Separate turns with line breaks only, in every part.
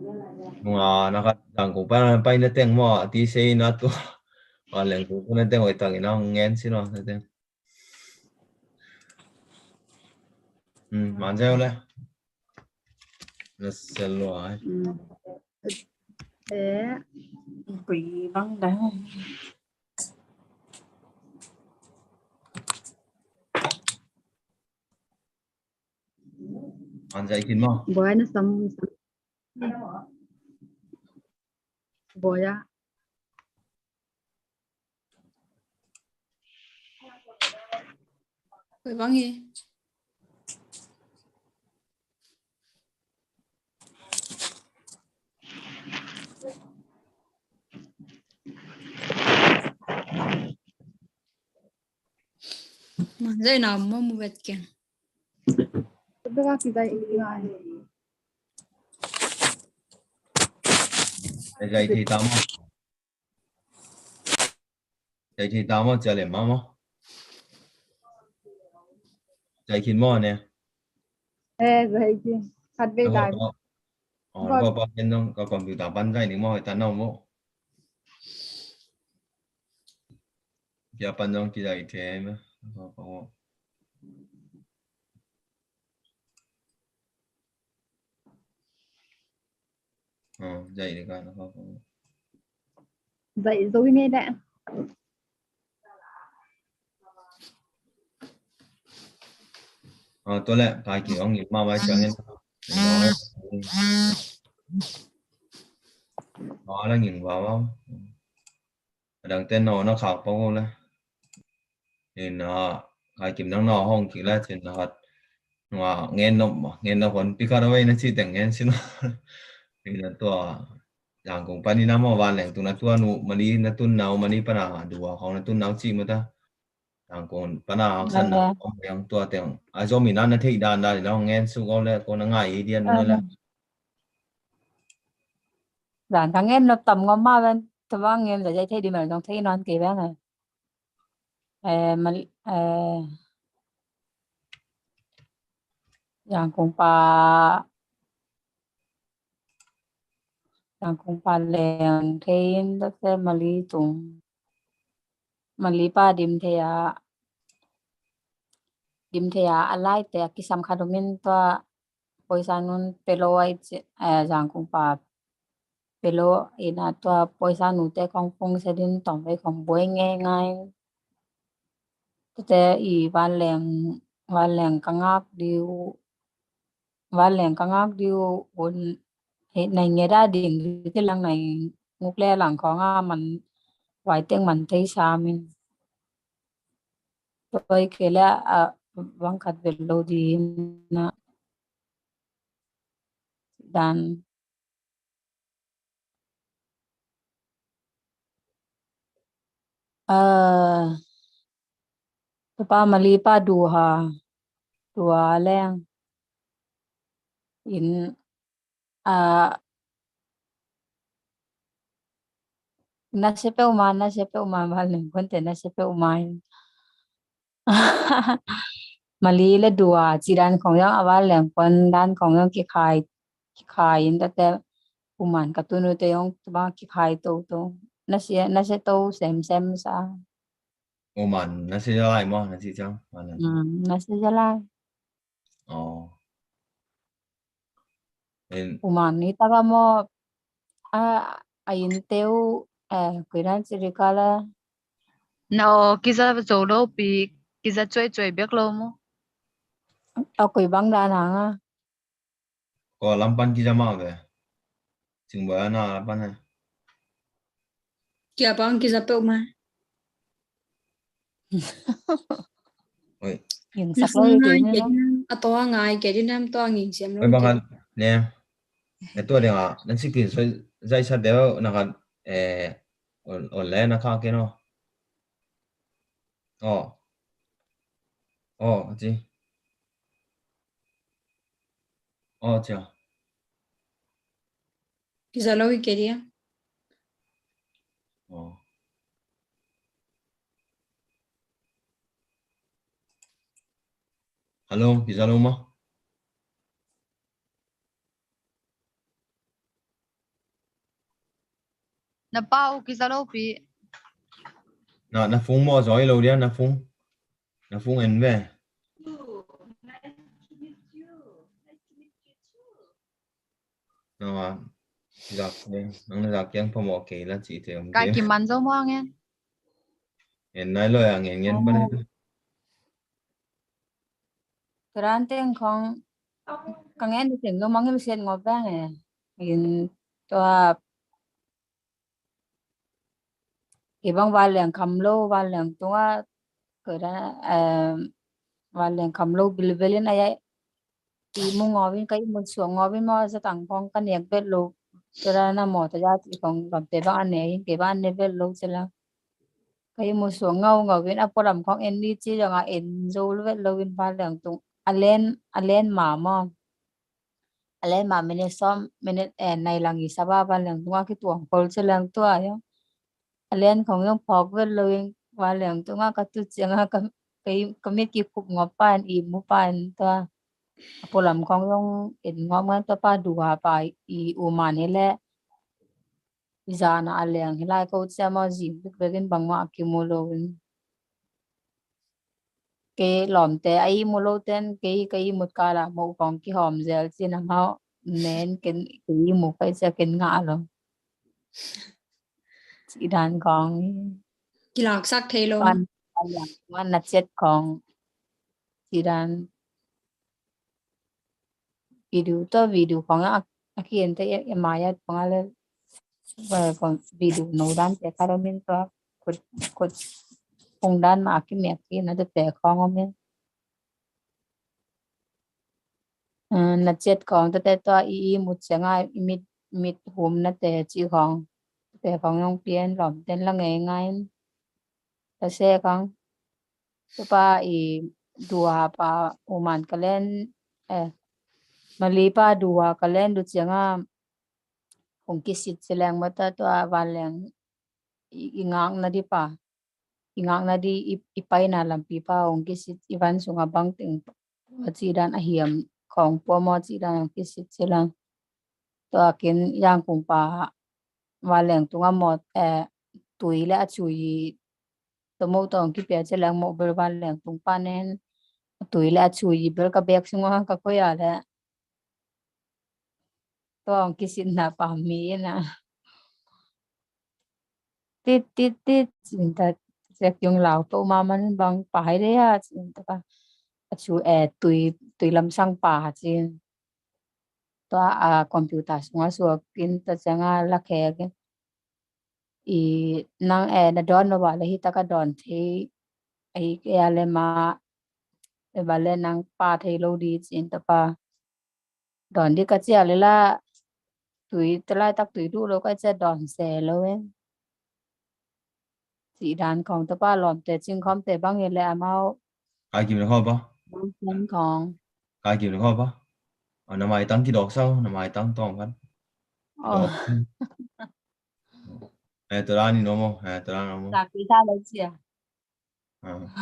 Nga nakatang ko pa natin mo ti say na to wala ko natin ko itang ina ngen sino natin manja wala nasalo ay
Quỷ băng đá.
manja ikin mo
Boy na boy á.
Quỷ băng gì? Mà dây nào mà mua vẹt kìa.
Tôi có cái dây ngay.
dạy thì tao mà chơi lên mà dạy khi mà nè
Dây chứ. Thật về đại.
có bao nhiêu đâu có còn biểu tạo bắn dạy nếu mà ta nào mộ giờ bắn trong cái dạy thế mà có dạy được cái nó có
Dậy dối nghe đã.
tôi lại cái kiểu ông nhìn mà vài chẳng nên nó là nhìn vào không đằng tên nó khác bao nhiêu thì nó cái kiếm nó không chỉ là chuyện nó nghe nó còn bị cái đó nó chỉ tiếng nghe xin thì là tua yang kung pani na mo van leng tu na tua nu mani na tun nau mani pana dua kong na tun nau chi mata yang kung pana san na yang tua tiếng a zo mi na thei dan da nó nghe su ko le ko na ngai dian nu la
Giảng thằng em nó tầm ngon mà bên tụi bạn em là dạy thấy đi mà trong thấy non kỳ bé này mà giảng cũng pa leng thấy nó sẽ mà lý tung mà lý pa dim thế à alai te kisam khadomin to poisa nun pelo ai giảng cũng pa pelo ina to poisa nu te kong phong se din tong ve kong boi nghe ngay te i van leng kangak diu un này nghe ra điện cái lần này ngục le lần có nga mình vài tiếng mình thấy sao mình tôi kể là vắng khát về lâu đi na dan pa mali pa dua leng in nasi pe uman balik konten nasi pe uman mali le dua jiran kong yang awal leng kon dan kong yang ki khai in ta te uman katunu te yang ba ki khai to nasi to sem sa
oman na siya lại mo na si chang
nasi jalai uman ni taga mo ayin teu kuiran sirikala
Nó kia dấu đâu bị kia chơi biết lâu mu.
kui bang da na
có lampan kia mà về chừng bữa na lampan này
Kìa băng kìa zapeu mà.
oi
những sắc lôi thì
Atau ngai kìa đi nam toa nghìn xem
oi
luôn kìa.
bang nè itu dia nan si kin so zai sa deo na kan ole na ka ke no gì chà
Kìa lâu kìa đi.
hello bisa lo mo
na pau kisa lo pi
na phung mo rồi lâu đi na phung en về nó giặc đây nó giặc yang phong mỏ kỹ là chỉ thêm
kai
thêm
ki man zo mo ngen
en nói lời à nghe bên đây
Keranteng kong kangen di sing ngomong lu sen ngobang in to ibang walang kamlo walang tunga kera walang kamlo bilbilin ay imu ngobin kay mo suang ngobin mo sa tangkong kaniyak belo kera na mo ta ya ti kong te ba ane ke ba ane belo sila kay mo suang ngobin aporam kong endi chi nga en zol belo win walang tung alen mama alen mama minute som minute này lang isa ba walang tunga ki tuang kol silang to ayo alen kong yung pog belo win walang tunga katut nga kamit ki kup ngopan imu pan to apolam kong yung in ngom to pa dua pa I umani le izana aleng hilai ko sia mo zim begin bang ma akimulo ke lom te ai mulo ten ke mut kala mo kong ki hom zel sin ma nen ken ke mu kai sa ken nga lo chỉ đàn còn
Kỳ lọc sắc thế luôn.
quan quan là chết còn chỉ đàn video còn khi anh thấy em maya còn là và còn video nấu đan te karo min to kut kung dan ma ki me ki na te khong men na chết còn te to I một changa mit mit hum na te chi khong te khong long pian lom ten la ngai ngai ta se khong to pa dua pa uman kalen malipa dua kalen du changa kung kisit silang mata to avaleng ingang na di pa ingang na di ipay na lampi pa kung kisit ivan sunga bang ting sidan ahiam kong po mo sidan ang kisit silang to akin yang kung pa valeng tunga mo tui la chui to mo to ki pe silang mo ber valeng tung panen tui la chui ber ka bek sunga ka ko ya la to ang kisit na pa mi na tit cinta sek yung lao to maman bang pahay de ya cinta pa chu tui lam sang pa chin to computer sunga so kin ta changa la khe ke nang na don no wala hi ta ka don the ai ke ale ma e bale nang pa the lo di cinta pa don di ka chia le la tui tla tak tui du lo ka cha don se lo chỉ đàn còn tập ba lòm tệ chinh khom tệ băng lệ mau
ai kìm được không ba
băng còn
ai kìm được không ba nằm ai tăng cái đọc sau nằm ai tăng toàn phân tôi ra đi nó mò tôi ra nó mò
là cái ta lấy gì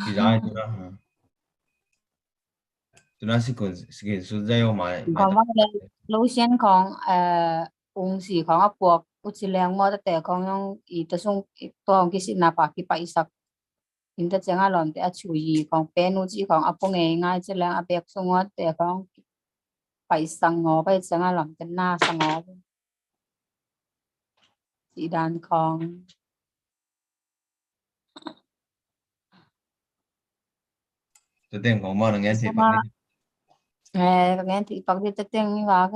cái ra tôi ra sĩ số dây mà
còn mắc lâu xuyên còn ung sĩ còn áp buộc út xí leng mò tệ còn yung ito sung ito cái gì napa cái pa isak inte changa lom te achui còn penu chi còn apong ngai chi lang apek sungot te còn pa isang ngo pa changa lom te na sango chỉ đàn còn
tôi tên còn mà nghe thì
mà nghe thì bằng đi tết tiếng như vậy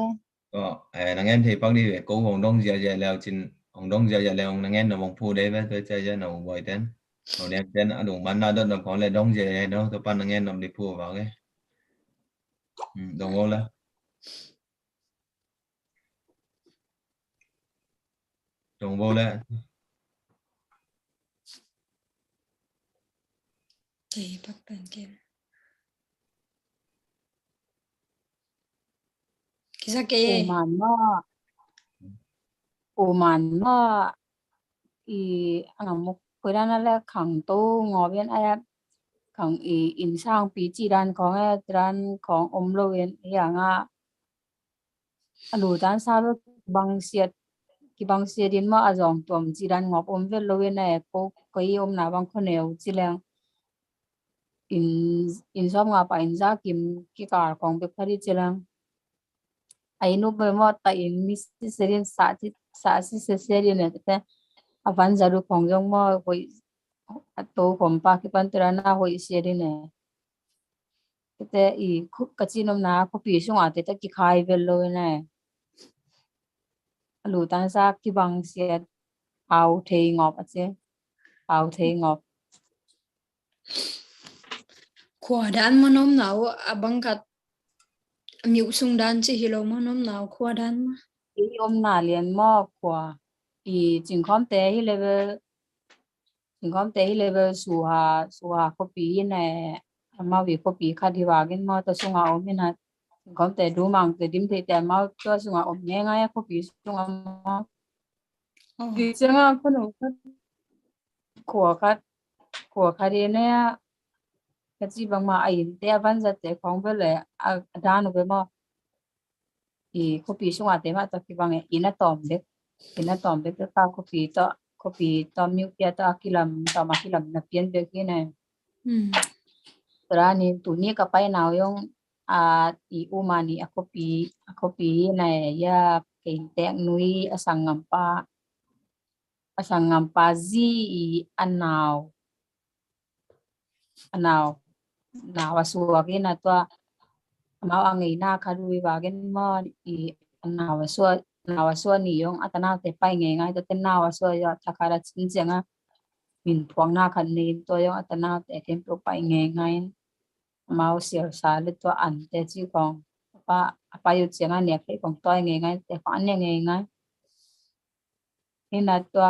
nghe thì bằng đi cố hồng đông giờ leo trên hồng đông giờ leo nghe nó mong phu đấy với tôi chơi giờ nó bồi tên nó đem tên ở đồng ban đó nó có là đông giờ đâu tôi pan nghe nó đi phu vào cái đồng ngô là đồng vô là
Thì bắt bên kia. Kisa kê.
Uman mo ano mo kuda na la khang to ngobyan ayat khang insang pi chi dan kong dan kong omlo yen ya nga alu dan sa lo bang siat ki bang se din ma azong tom chi dan ngop vel lo na ko na bang khoneu chi lang in som nga pa in za kim ki kar kong be phari chi lang ai nu be mo ta in mi se din sa se din ne te avan zaru khong jong mo hoi to khom pa ki pan tra na hoi se din ne te I ka chi nom na ko pi sung ate ta ki khai vel lo na lu tan sa ki bang se ao thei ngop ache ao thei ngop
khua đan mà nôm nào à bằng cắt miu sung đan chỉ hiểu mà nôm nào khua đan mà
I na lian mo kwa I jing khom te hi level su ha ko pi ne ma wi ko pi kha di wa gen mo to sunga om na jing khom te du mang te dim te ma to sunga om nge nga ko pi sunga mo ki changa ko no khua kha di ne ka chi bang ma ai te van za te khong be le a da no be mo I ko pi sunga te ma to ki bang e ina tom be ka ko pi to mi pia to akilam na pian be ki ne Rani tu ni ka pai nào yung I umani ako pi na ya keintek nui asang ngampa zi I anaw na wasua kina to mau angai na kadui wagen mo I na wasua ni yung atanaw te pai ngai to ten na wasua ya takara chinjenga min puang na kan ni to yung atanaw te kem pro pai ngai mau siêu sa le to an te chi kong apa yu chenga ne ke kong toy ngai te fa ne ngai ina to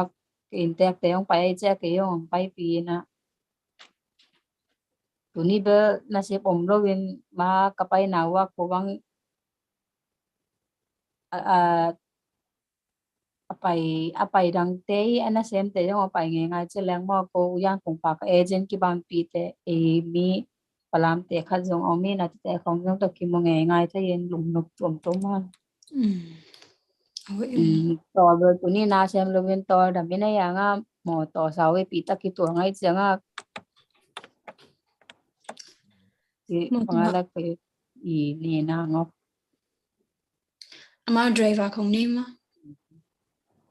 in te te yong pai che ke yong pai pi na tu ni be na se pom lo win ma ka pai na wa ko bang apai dang te ana sem te yong apai ngai che lang mo ko yang kong pa ka agent ki bang pi te e mi palam te kha jong omi na te khong jong to ki mo ngai tha yen lum nuk tom ma to be tu ni na sem lo ben to da mi na ya nga mo to sa we pi ta ki to ngai changa ki pangala ke I ni na ngop
ama driver không nên mà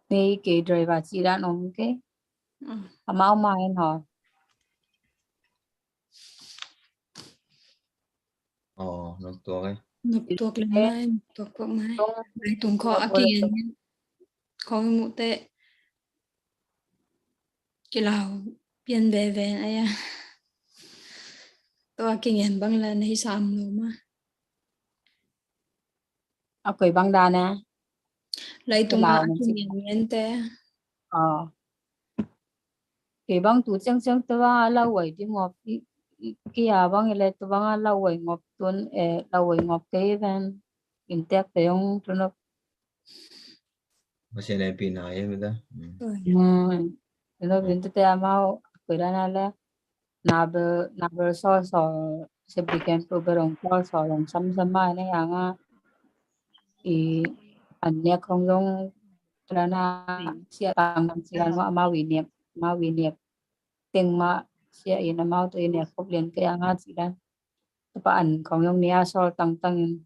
ne ke driver chi da nom ke amao mai ho
nó to cái
nộp tuộc lên mai tuộc của mai mai tung kho akin kho mu te cái lao biên về này à to akin bằng là này sam luôn mà
akoi bang da na
lại tung
lao
kho
mình chỉ
akin te
ke bang tu chang chang to wa la wai di ngop ki ya bang le to bang la wai ngop tun la wai ngop ke van in tek te yong tu no
nó sẽ lên pin này em ta
no bin te amao ko da na la na be so se bi ken pro berong so long sam mai na ya nga I an ne khong long tra na sia tang sia ma wi niep teng ma sia ina mau to ina khop len ke anga chi dan pa an khong yong nia sol tang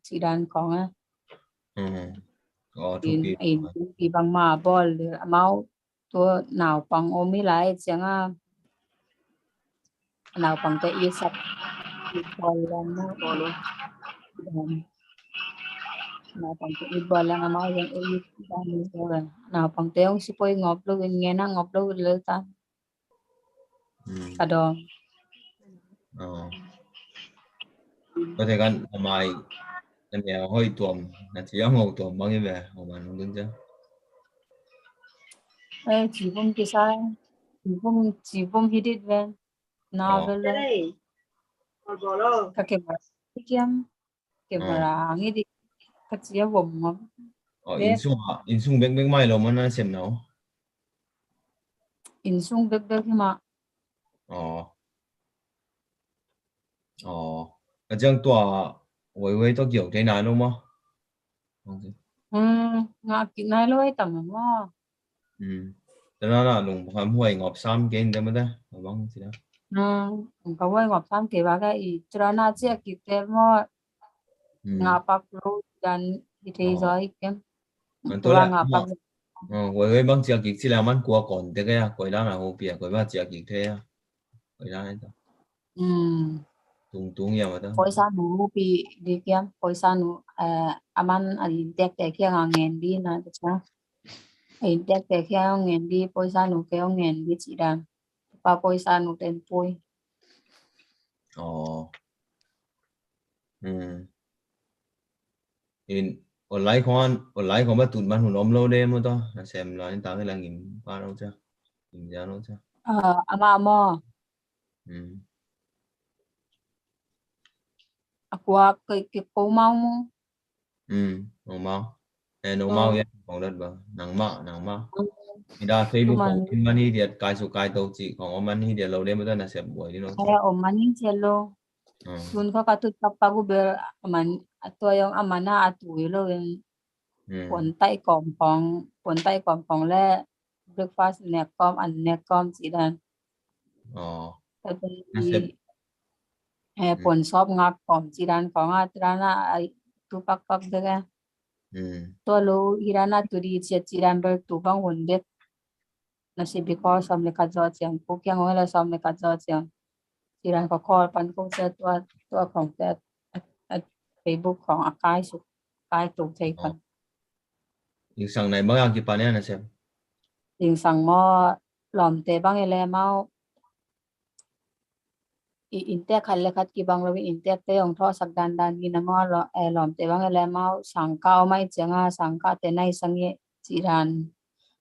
chi dan khong a
thu pi
in pi bang ma bol mau to nào pang omi lai changa nào pang te I sap bol lan na bol nào pang te bol lan mau yang dan ni bol nào pang te ong si poi ngop lo nge na ngop lo le ta kadong
có thể gan mai anh em hơi tuồng là chỉ ăn ngầu tuồng bao nhiêu về hoặc mà nó đứng chứ
chỉ bông cái sai chỉ bông hidit ven na vel ka kiam kemara ngi di ka chia bom ngom
in sung bek mai lo mà nó xem nào
in sung bek ma
cái chương tua với tôi kiểu thế nào đúng không
nga ki nai loi tam mo
cho nên là lùng hầm huay ngọt xăm cái đó mới đó vâng gì đó
Ka wai ngop sam ke ba ga I trana che ki te mo nga pak lo dan I te
ờ
zoi kem
tôi
tua
lại
nga pak
với băng chia kịch chỉ là món qua còn thế cái quay đó là hồ bia quay ba chia kịch thế quay đó này tung tung nhiều mà đó
poisa nu pi di kem poisa nu aman ali tek te ke ngen di na cha ai tek te ke ngen di poisa nu ke ngen di chi dan pa poisa nu ten pui
ờ in online không bắt tụt bạn hùn om lâu đêm mà to xem là anh ta cái là nghìn ba đâu chứ nghìn giá đâu chứ
ama mo aqua ke ko mau mo
normal normal ya còn đất vâng nắng mà người ta Facebook
cuman
ของมันนี่เดียดกายสุกายโตจิของมันนี่เดียดเราได้มาตั้งแต่เสียบ่อยนี่เนาะ
kaya o manin chelo dun ka katut pagu ber aman ato yung amana atuilo yung pontai kom pong le breakfast nek kom an nek kom sidan tapi
nó sẽ
pon sop ngak kom sidan ko nga trana ay tupak pak daga to lo irana turi sidan ber tupang wondet na si because som le kadzot yang ko kyang wala som le kadzot yang sidan ko call pan ko sa toของแต่ Facebook ของอาคายสุดกายตุกใจกัน
những sáng này mới ăn kịp này là xem
ลิงสั่งหม้อหลอมเตบังเอแลเมาอินเตคันเลคัดกีบังเราอินเตเตยองทอสักดันดันกินมอหลอมเตบังเอแลเมาสังเก้าไม่เจงาสังกาเตในสังเยจีรัน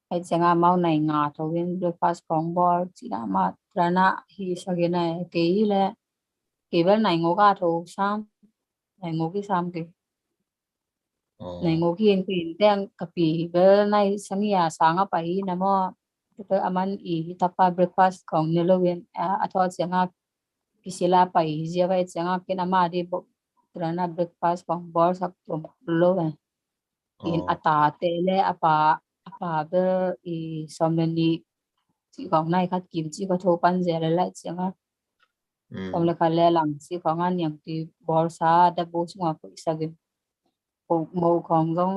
ไอเจงาเมาในงาทวินเบรคฟาสต์ของบอลจีรามาตระนะฮีสักเยนเกยแลเกยเบลไหนงกาโถซ้ำไหนงกีซ้ำเกยไหนงกีนกินเตียงกะปีเบลในสังเยสังไปนะมอก็อามันอีทัพพาเบรคฟาสต์ของเนลเวนอัทอเจงาkisila pa izia vai changa kina ma di bo trana breakfast pang bor sak tum lo in ata tele apa be I somni chi kong nai khat kim chi ko tho pan je la changa kom le khale lang chi kong an yang ti bor sa da bo chunga ko isage pong mo kong gong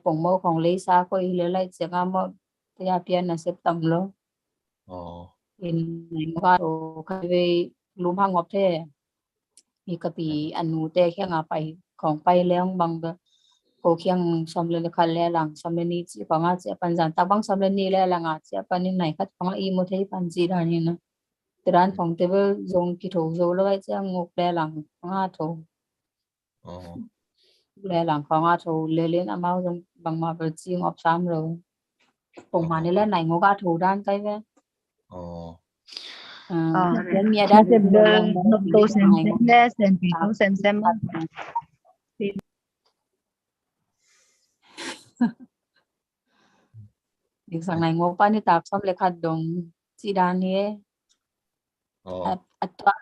pong mo kong le sa ko I le lai changa mo ya pian na sep tam lo in wa o kaiลุมพังงอบเทมีกะปีอันนูแต่แค่งาไปของไปแล้วบางโกเคียงสมเลนคันแลหลังสมเลนีจีของอาเจปันจันตาบังสมเลนีแลหลังอาเจปันนี่ไหนคัดของอีโมเทปันจีดานี่นะตรานของเทเบิลจงกิโถโซแล้วไว้จะงกแลหลังของอาโถแลหลังของอาโถเลเลนอามาจงบางมาเปิดจีงอบซ้ำเลยปงมานี่แลไหนงกอาโถด้านใกล้แว่
Nên mẹ đã xem nộp tô xem để xem phí tô xem
Di sang này ngô pa ni tap som le khat dong si dan ni atwa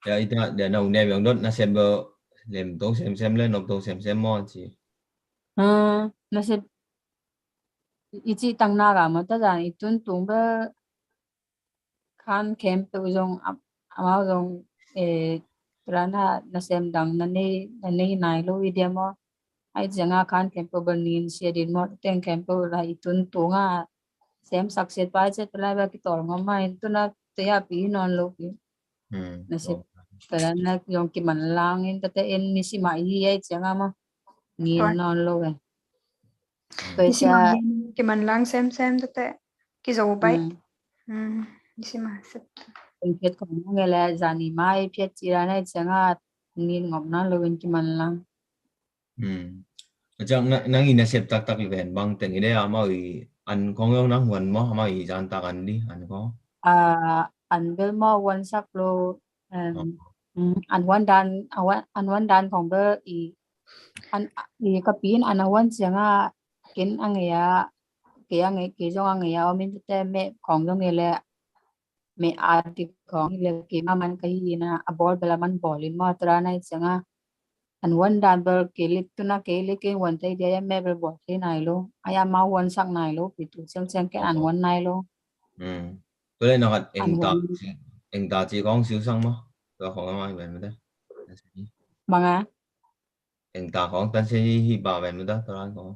ya ita để nấu nem yang đốt nó xem bơ làm tô xem lên nộp tô xem mò chị
na se ichi tang na ga ma ta dan itun tung ba khan kem pe jong ama jong trana na sem dang na nei nai lo idea mo ai janga khan kem pe banin se din mo teng kem pe la itun tunga sem success pa che tla ba ki tor ngom mai tuna te ya pi non lo ki na se tala na yong ki man lang in ta te en ni si mai hi ai janga mo ni non lo ga
Đi xem cái mình lang xem tete cái dấu bay đi xem mà sắp
เป็นเพชรของเงลจานิไม้เพชรจีราในจังหวัดนินงบนั้นเลยเป็นกิมันลัง
chẳng nang ina sep tak event bang teng ide ama an kong yong nang wan mo ama jan tak an di an ko
อันเบลมอวันสักโลอันวันดันอันวันดันของเบลอันอีกปีนอันวันเสียงกินอังเงียเกี่ยงเกี่ยจงอังเงียมินแต่เมของจงเงียเลยเมอาติของเลยกี่มามันก็ยีนะอบอลเบลมันบอลินมอตราในเสียง anh vẫn đàn bờ kể lịch tu na kể lịch cái vẫn thấy dia mẹ bờ bỏ thế này luôn ai mau vẫn sắc này luôn bị tụ xem cái anh vẫn này luôn
tôi lên nó
anh
anh ta chỉ có xíu sang mà tôi không ai về nữa đấy
bằng à
anh ta có tên sẽ hi bà về nữa đó tôi nói có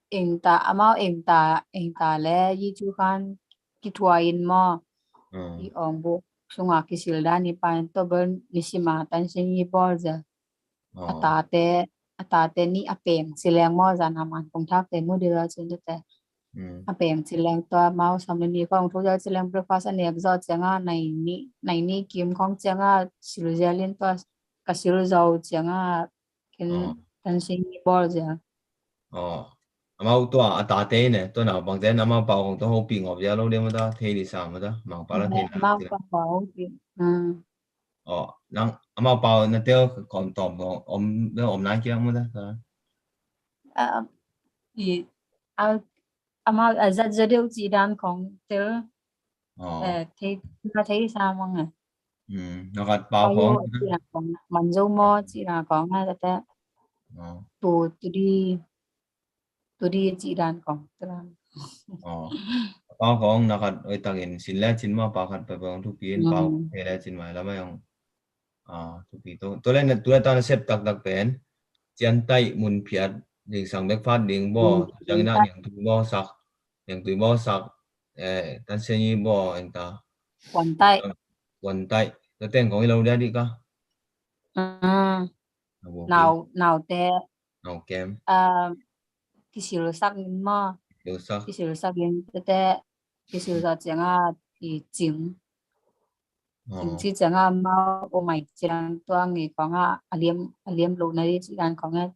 anh ta lẽ y chú khan cái thuain mà y ông bố sunga cái silda ni pan to ben ni sima tan sen y bol giờ atate ni apeng sileng mo za naman kung thak te mo dira chen te apeng sileng to mau sam ni kong thu ja sileng breakfast ani exo changa nai ni kim kong changa siljalin to ka sil zau changa ken tan sen y bol giờ
mau tua atate ne to nào bằng thế nào mau bảo không tôi hộp bị ngọc giá lâu đêm đó thế thì sao mà đó mau bảo là thế nào
mau pa bảo
năng mau bảo nó tiêu còn tòm còn ông nói kia mà đó
thì ama azat zadeu chỉ đanของtel thế nó thấy sao mong à
nó gạt bảo
bao
không
nhiêu chỉ là còn mình dâu mo chỉ là còn ngay tại tu tu đi chỉ đan còn tel
bảo không nó gạt ở tầng xin lẽ xin mà bảo gạt phải bằng thu phí bảo thế là xin mày lắm không thu phí tôi lên tao xếp đặc đặc bên chân tay muốn phiệt thì sang bếp phát điện bo chẳng na những túi bo sạc tan xe như bo anh ta quần tay cái tên có lâu đấy đi cơ
nào te
nào kem
cái sự sắc mà cái sự sắc những te cái sự sắc chẳng thì chính chỉ chẳng mà ô mày chẳng toang nghề có aliêm lâu này chỉ đang có nghe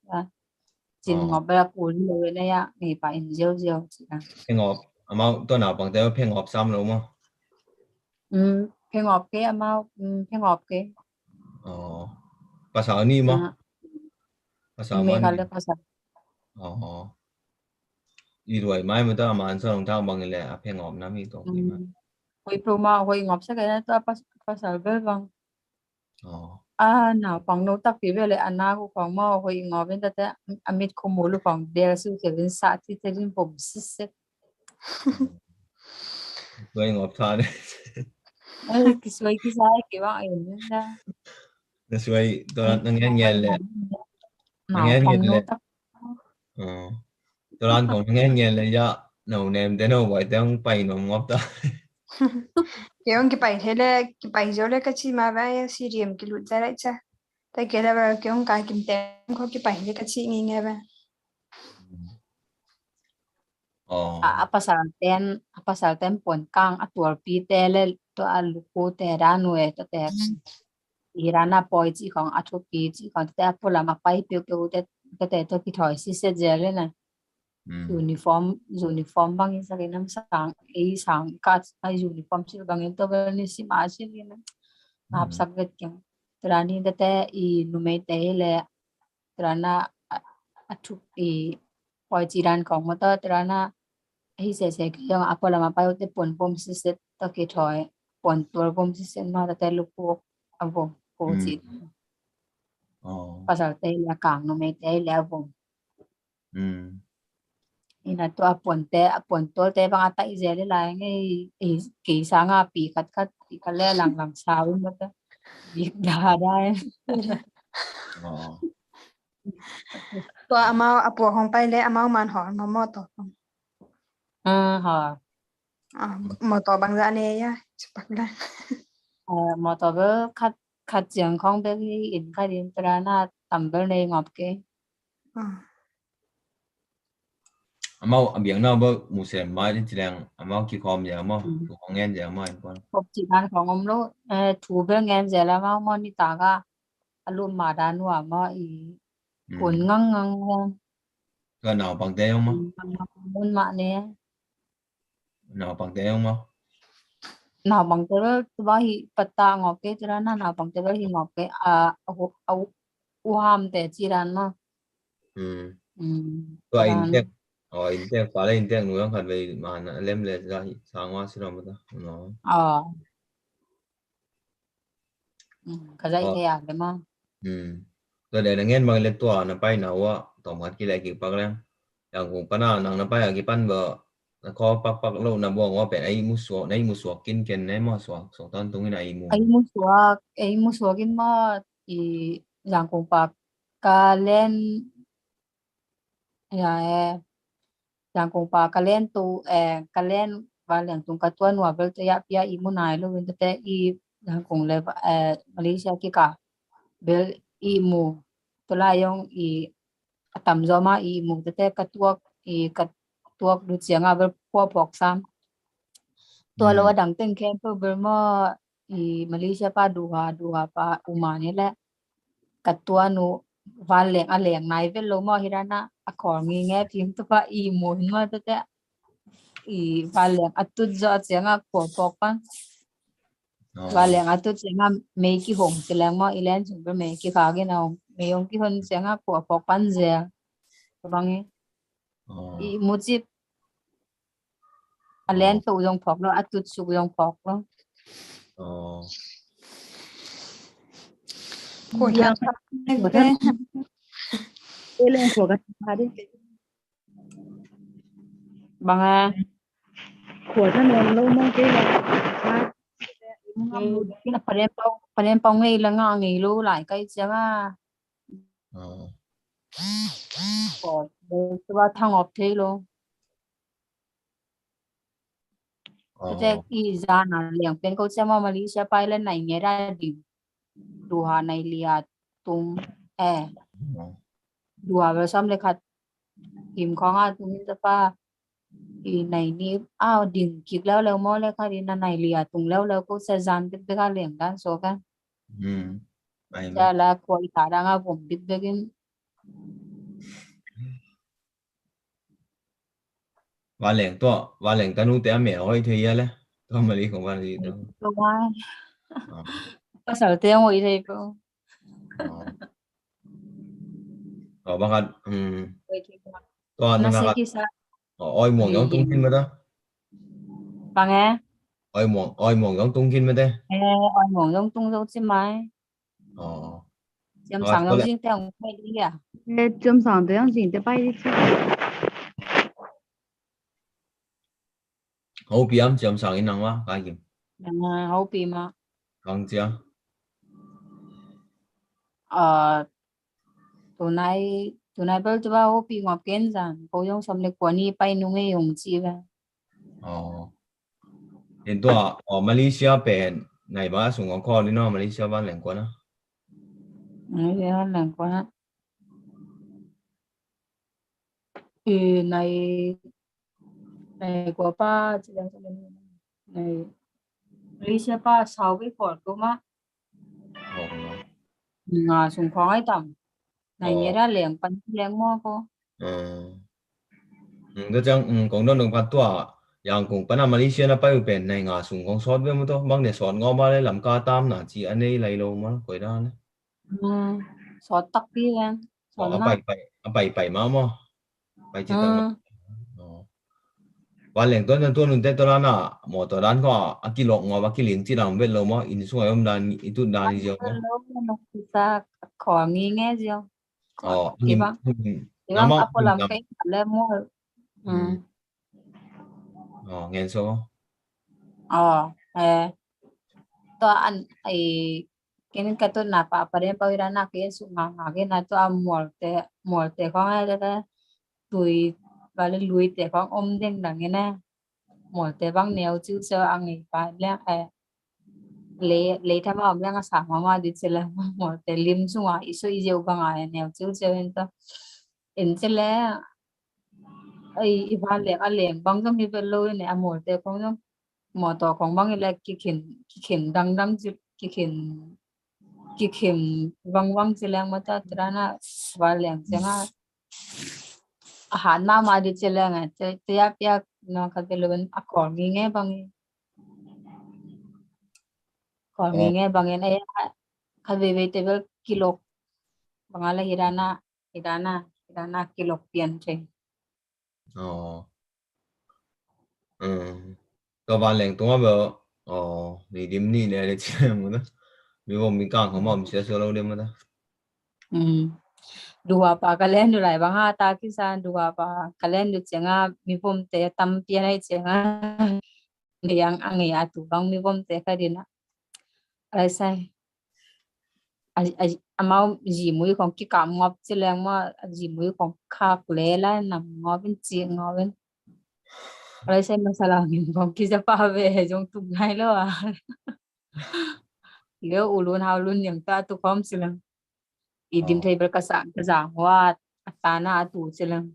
chính ngọc bela cuốn rồi này à nghề phải nhiều nhiều chỉ đang
phê ngọc mà tôi nào bằng tay phê ngọc xăm luôn mà
phê ngọc cái mà phê ngọc cái
pasal ni mà pasal
mấy
mana
cái là pasal
đi đuổi mai mà tôi mà ăn sao thằng bằng cái phê ngọc nắm đi tổ
hồi pro mà hồi ngọc sẽ cái này tôi pasal bel bang nào bằng nô tắc thì về lại anh nào cũng mà hồi ngọc bên đó amit không mua lúc bằng để sự cái bên sát thì cái bên bom xích
với ngọc thà đấy
cái suy cái sai cái bạn ấy đó
nó suy tôi đang nghe lệ
nào bằng nô tắc
tôi đang còn nghe lệ ya nấu nem để nấu vậy đang bay nấu ngọc ta
Yung kipay hele kipay jole kachi ma ba si riem ki lut zara cha ta kela ba kyong ka kim tem ko kipay le kachi ngi nge ba
apa salten pon kang atual pi tele to aluko te ranu to te irana poi chi kong athu pi chi kong te apola ma pai pi ke te to ki thoi si se jele na uniform bang isa ke nam sang ka ai uniform si bang to ni si ma si ni na ap saget kyang trani te I nume te le trana athu I poi chi ran kong ma to trana hi se cái yang apola ma pa te pon bom si se to ki thoi pon tor bom si se ma te lu po avo po chi pasal te la kang no me te la bom ina to apon to te bang ata I zele la ngai ki sanga pi khat pi kale lang sa wi ma ta bi da da
to amao apo hong pai le amao man hor ma mo to
ha
mo to bang za ne ya chupak la
mo to be khat jiang khong be in khai din tra na tam be ne ngop ke
mau biển nào bơ mù xem mai đến chỉ đang mau kia com giờ mau không nghe giờ mai con
hộp chỉ đànของông lúc thủ bên em giờ là mau mau đi tả ga luôn mà đàn hoa mà cuốn ngang ngang
cái nào bằng tay không mau
muốn mà nè
nào bằng tay không mau
nào bằng tay đó hi pata ngọc cái cho nên nào bằng tay đó hi ngọc cái uham te chỉ đàn mà
tôi intek phải intek nuôi ăn về mà lem lệ ra sang hoa xin lỗi nó
cái dạy thế à cái mà
ตัวเดี๋ยวงั้นบางเล็กตัวน่ะไปหนาวะต่อมากี่แรกกี่ปักแล้วอย่างคงปนาหนังน่ะไปกี่ปันเบอร์แล้วก็ปักแล้วน่ะบอกว่าเป็นไอ้มุสวกินกันไอ้มุสวสองตอนตรงนี้ไอ้มู
Ay muswagin mo i yang kung pa kalen ya yang kung pa kalen tu kalen valen tung katuan wa bel te ya pia imu nai lo win te I yang kung le Malaysia ki ka bel imu tula yung I atam zoma imu te katuak du chianga bel po pok samตัวเราดังเต็งแค่เพื่อเบอร์มอMalaysia pa duha pa umani le katua nu valeng aleng nai vel lo mo hirana akor ngi nge phim to pa I mun ma to te I valeng atut zo chenga ko pok pa valeng atut chenga me ki hong cheleng mo ilen chung be me ki kha ge na me yong ki hon chenga ko pok pan je bangi I muji alen to yong pok lo atut su yong pok lo
Khổ thật về
Cái lên của cái thà đi.
bang
Của thân này lâu mong cái là
kina parempau ngai la nga ngai lo lai kai changa ko de ba thang op the lo te I zana liang pen ko chama Malaysia pai la nai nge ra di duha nai lia tum duha ba sam le khat kim khong a tum ta pa I nai ni din kikแล้วmo le kha din na nai lia tungแล้วko sa zan bit be ka liang dan so ka ja la ko I ta nga bom bit begin
và lệnh ta nu té mẹ ơi thì á tôi mà đi không vào gì đâu
so wa pa sa te mo I thei ko
bằng cách toàn
na
là
se ki sa
oi muộn giống tung kinh mà đó
bang e
oi muộn giống tung kinh mà đấy
oi mong dong tung dong chi mai chăm sang dong jing teng mai đi à
cái chấm sáng tới ăn gì để bay đi chứ.
hậu biếm chấm sáng in năng quá cái gì
hậu pi mà
không chưa
tụi này bel tu ba hậu pi ngọc ken zan ko yong som le ko ni pai nu nge yong chi ba
hiệnตัวMalaysiaเป็นไหนบ้างส่งของคอนี่เนาะMalaysiaบ้านแหล่งกว่านะ
này là quá này của ba chỉ là này Malaysia pa sau cái khoản của má ngà sùng khoáng ấy tầm này nhớ ra liền pan liền mo cô
tôi chẳng cũng đâu được phát tuaอย่างคงปนมาเลเซียนะไปเป็นในงานสูงของซอสเว้ยมั้งตัวบางเดี๋ยวสอนงอมาเลยลำกาตามน่ะจีอันนี้ไรลงมาคุยได้นะ
sọt tắc đi lên sọt
เอา
nó
ไปมามั้งไปที่ตั้งวันแหล่งตัวนั้นตัวนึงแต่ตัวนั้นอ่ะหมอตัวนั้นก็อากิโลงอว่ากิลิงที่เราเว้นลงมาอินส่วนยมดานอิตุดานนี่เจ้า
nó kita khỏi nghi nghe gì không
นี่
thì bang apa làm cái lên mo
เงินโซ่
ตัวอันไอ้กินกระตุ้นนะปะเดี๋ยวไปร้านนักเรียนสุนัขนักเรียนนะตัวหมอเตะของอะไรก็ตุยบาลีลุยเตะของอมเด้งดังเงี้ยนะหมอเตะบางแนวจิ้วเจออังไงไปเรื่องเลยถ้ามาเรื่องสามมาดิเจแล้วหมอเตะลิมสุงอ่ะอิสุอิเจียวบางอะไรแนวจิ้วเจอเห็นตัวเห็นเจแล้วไอ้บ้านเลี้ยงอะไรบางต้องมีเป็นเลยเนี่ยหมอเตะของต้องหมอต่อของบางอะไรกี่เข็มดังจิกี่เข็มวังเจริญมาจากตรานะวาเลียงจังอาหารมาดิเจริญอ่ะจะยับน้องเขาจะเรียนของมีไงบางของมีไงบางอย่างไอ้เขาเวทีเบลกิโลบางอะไรฮิรานะกิโลเปลี่ยนใช่
ตัววันแหล่งตัวแบบนี่ดิมนี่เนี่ยเลยเชื่อมั้งนะมีวงมีกลางของมันเสียส่วนเราเดียวมั้งนะ
dua pa kalen du lai bang ha ta kisan dua pa kalen du chenga mi pom te tam pia nai chenga yang angi atu bang mi pom te ka dina ai sai amau ji mui kong ki kam ngop chileng ma ji mui kong khak le la nam ngopin chi ngopin ai sai masala min kong ki ja pa ve jong tu nai lo a leo ulun haulun yang ta tu kom silang idim thai berkasa kaza wat atana atu silang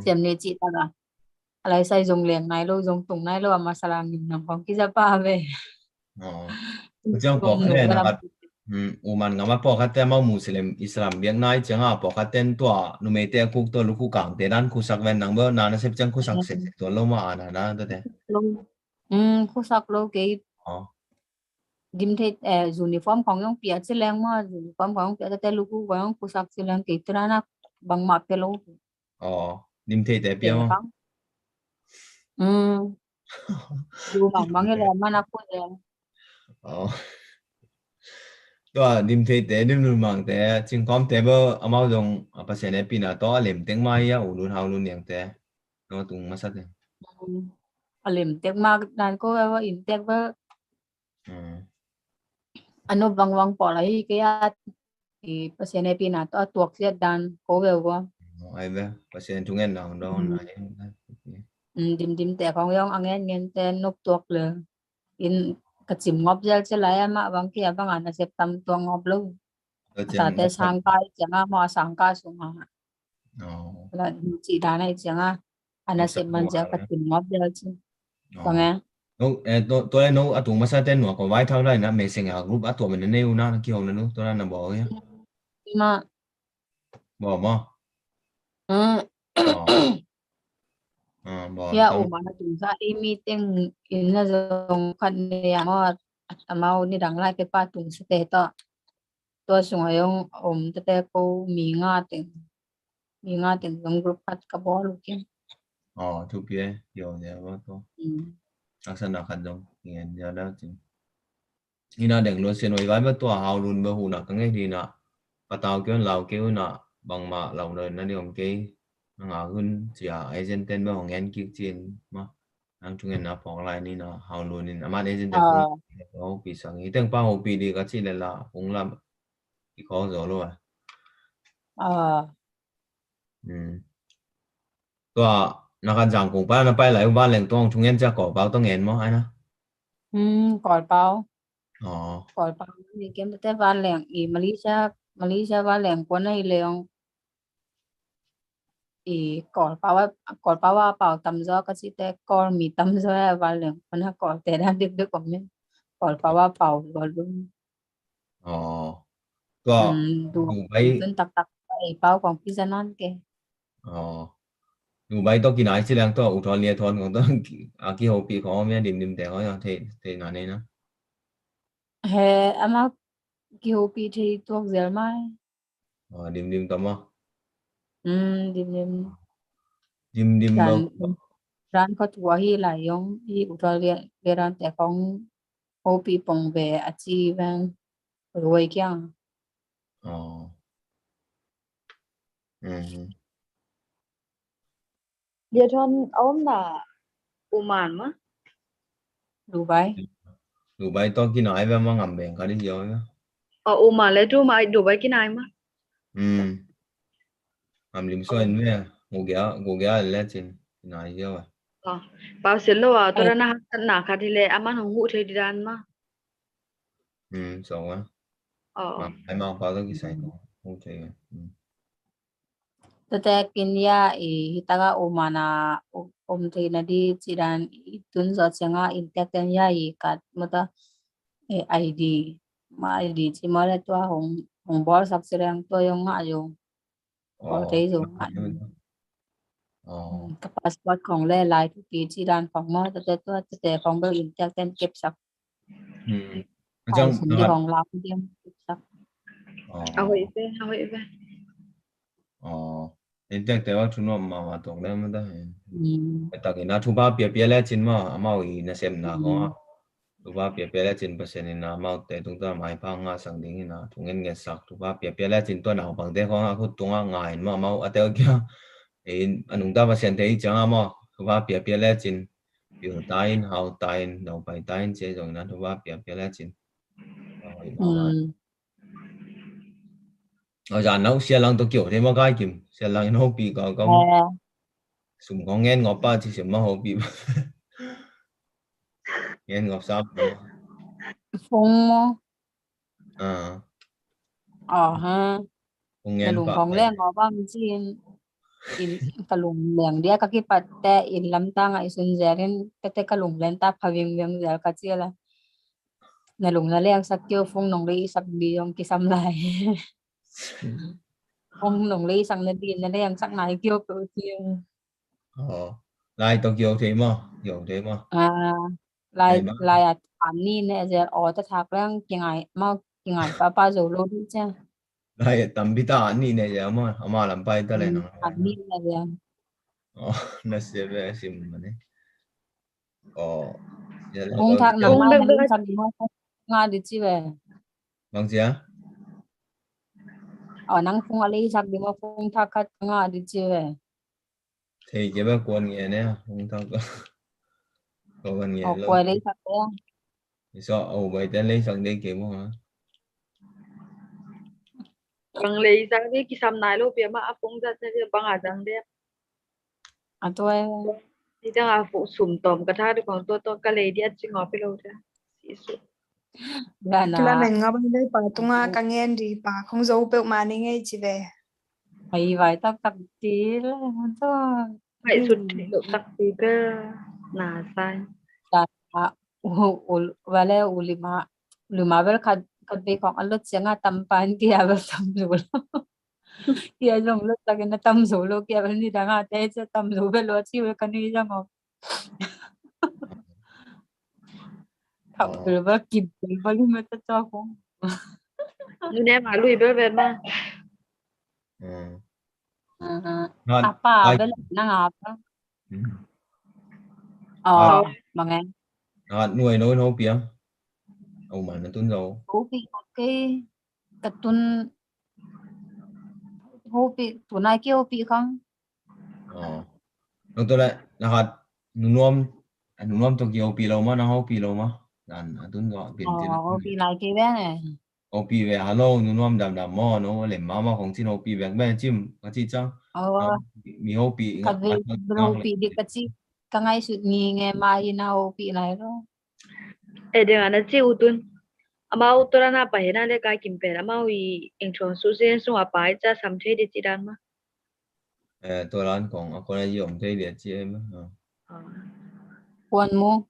siam ne chi ta ga alai sai jong leng nai lo jong tung nai lo masala min nam kong ki ja pa ve
Jangan pok
nu
ni
ga
nak uman ngama pok kata mau Muslim Islam biang nai jangan pok kata tua numete kuk to luku kang tenan kusak wen nang ber nana sep jang kusak se to lo ma ana na to te
khu sak lo ke dim thai uniform kong yong pia silang ma uniform kong pia ta luku kong khu sak silang ke trana bang ma pe lo
dim te te pia ma
du bang bang le mana ku le
tua dim te te dim lu mang te ching kom te ber amau dong apa se ne pina to lem teng mai ya ulun haulun yang te no tung masat te
alim tek ma dan ko wa in tek ba ano bang wang po lai ke ya pasene pina to tuak sia dan ko we wa
ai be pasien tungen nang do nai
dim dim te kong yong angen ngen te nok tuak le in kachim ngop jal chala ya ma bang ki abang ana sep tam to ngop lo ta te sang kai changa ma sang ka sunga la chi da nai changa ana sep man ja kachim ngop jal chi bang
no tôi no atung masa ten no ko vai thau dai na me sing a group atua men ne una ki hon no to na bo ya
ma
bo mo bo
ya umana tung sa meeting in na zong khan ya mo amau ni dang lai ke pa tung sa te to sunga yung te te ko mi nga ting yung group at ka bo lu kin
thu pie yo ya bo to asana khan dong ngien ya da ching ina deng lo sen oi vai ba to hao lun ba hu na ka ngai di na pa tao kêu lao kêu na bằng ma lao đời na niệm cái ngà hun chia agent ten ba hong en ki chin ma ang chung en na phong lai ni na hao lun ni ama agent te kung ho pi sang i teng pa ho pi di ka chi le la kung lam ki ko zo lo to na kan jang kung pa na pai lai ba leng tong chung en cha ko ba tong en mo ai na
còi bao thì kiếm te van leng i Malaysia van leng ko nai leng i còi bao bao tam zo ka chi te còi mi tam zo ya van leng ko na còi te dan dik dik ko men còi bao lo luôn
ก็
ดู
ไป
จนตักไอ้เป้าของพี่จะนั่นแก
ดูไปต้องกินไหนสิแรงตัวอุทธรณ์เรียทอนของต้องอากิโฮปีของแม่ดิมแต่เขาอย่างเทงานนี้นะ
เฮ้อามากิโฮปีที่ตัวเซลไม่
ดิมต่อมา
ดิม
เรา
ร้านเขาตัวที่หลายยงที่อุทธรณ์เรียนแต่ของโฮปีปงเบอาชีพรวยแก่
เดี๋ยวทอนอ้อมน่ะอุมานมะ
ดูไป
ต้องกินไหนแบบว่างำแบ่งกันได้เยอะนะ
อุมานเลยดูมาดูไปกินไหนมะ
ลิมส่วนเนี่ยกูแก่แล้วจริงไหนเยอะ
เปล่าเสร็จแล้วตัวนั้นหนาคาทีเลยอามันของหูเทดิดานมะ
สองไอ้มาเปล่าต้องกินใส่ของหูเท
แต่กินยาตากอุมานาที่นาดีจีรันตุนจอดเสียงอินเตอร์เน็ตยากัดมาต่อไอดีที่มาเลยตัวของบอลสักเสียงตัวยงอายุบอลที่อยู่กับพาสปอร์ตของเล่ลายทุกทีจีรันของมาแต่ของเบอร์อินเตอร์เน็ตเก็บสักของสิ่งที่ของเราเดียวเก็บสัก
เอาไว้ไป
นี่แต่ว่าทุนมาตรงนั้นไม่ได้แต่กินนะทุบาเปียแล้วจินมาอามาอีน่าเสียมนะก็ tu ba bia bia le chin percent in na mau te tung ta mai pa nga sang ding in na thung en nge sak tu ba bia le chin to na bang te ko nga khu tunga ngai ma mau atel kya in anung ta percent te changa ma tu ba bia le chin biểu tain hậu tain đầu bài tain chế rồi nó tu ba bia le chin ở dàn nấu xe lăng tôi kiểu thế mà cái kìm xe lăng nó bị có sùng có nghe ngọt ba thì mà hậu bị nghe ngọt sao
phung
à
ha
không nghe
lùng
ba
phong lên ngõ ba mình chỉ in kalung leng dia kaki patte in lamta nga isun zerin tete kalung len ta phawing meng zer ka chela na lung na leng sakyo phung nong li sak bi yong kisam lai phung nong li sang na din na leng sak nai kyo ko chieng
lại tôi kiểu thế mà
lai lai at ani ne zer o ta thak lang kingai pa zo lo di cha
lại tầm bị ta anh này giờ mà làm bài ta lại nó
ani ne zer
nó sẽ về sim mà đấy
phung thak nang ma na din sak mo nga di chi ve
bằng gì á
nang phung ali sak di mo phung thak khat nga di chi ve
thì cái bác quan nghe nè không thắc có quan nghe luôn
quay lấy sak ya
sao vậy tên lấy sang đây kiếm hả
bang lấy ra cái kisam nai lo bia ma apong ra thế bang à dang dia
tôi
thì đang à phụ sum tom cái thằng con tôi cái lấy dia ching ngọc lo ra
là
cái là mình ngọc bên đây bà tung à càng nghe đi bà không giấu bẹo mà nên nghe chỉ về
hay vậy tắc tắc tí là tôi
vậy sụt được tắc tí cái là sai
wala lima bel kad be kong alot siya tampan kaya bel tamzulo kaya long lot lagi na tamzulo kaya bel ni danga te sa tamzulo bel wat si bel kanila mo bel ba kibel bel mata to ko
như nè mà lui bel bel mà
apa bel nang apa mga
nuôi nấu nấu bia mà nó tuân dầu
cái katun hopi tunai ki hopi không
nó tôi lại là hạt nuông tôi kêu hopi lâu mà nó hopi lâu mà đàn tuân gọi biển tiền
hopi lại cái bé này
hopi về Hà Nội nuông đầm đầm mò nó lên mà không xin hopi về bên chim cái gì chăng mi hopi
cái hopi đi cái gì cái ngày sụt nghe mai na hopi này đó
dengan na chi utun amau tora na pa hena le ka kimpe amau I intron su sen su apa cha samthei de chi dan ma
tôi nói còn con này dùng thế để chị em
quan mu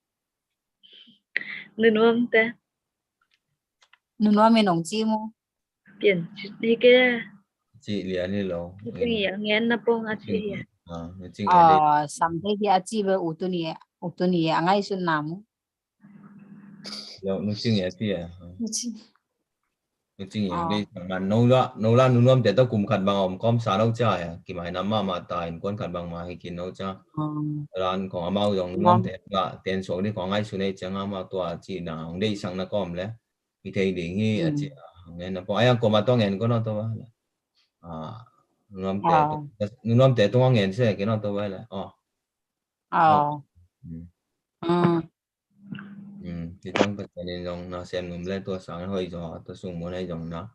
nuông te
nuông mình nông chi mu
biển đi cái
chị liền đi lâu
nghe na pong a chi
samthei di achi be utuni angai sun namu
lâu nó chừng vậy thì nó chừng vậy đi mà nấu la nuông để tao cùng khăn bằng ôm com xả nấu chai à kì mày nắm mà tài quân khăn bằng mà hay kín nấu cha ran còn mau dùng nuông để là tiền số đi còn ai xuống đây chẳng mà tua chỉ nào đi sang nó com lẽ vì thế để nghĩ chị nghe nó có ai có mà to nghe có nó to nuông để to nghe sẽ cái nó to vậy là thì trong cái này dòng nó xem ngầm lên tôi sáng hơi gió tôi dùng món này dòng nó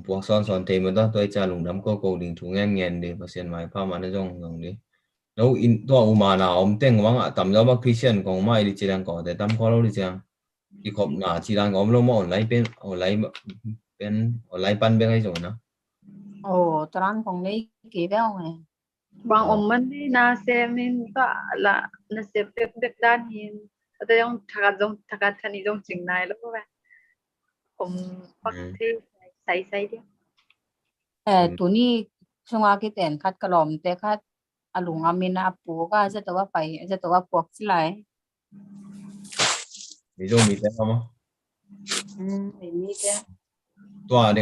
buộc son thì mà tôi cha lùng đám cô đình thủ ngàn để và xem máy pha mà nó dòng đi đâu in tôi mà nào ông tên của bạn tầm đó bác Christian còn mai đi chỉ đang có để tắm có lâu đi chăng thì không là chỉ đang có lâu mà lấy pan bên ấy rồi nó
tran còn lấy kỹ béo này
bang mình đi na xem nên ta là na xem bek dan hin ada yang thakat thani jong ching nai lo ba pak thi sai dia
tuni sunga ki ten khat kalom te khat alung amina pu ka za to wa pok silai
ví dụ mình thấy không
mi te
tua đi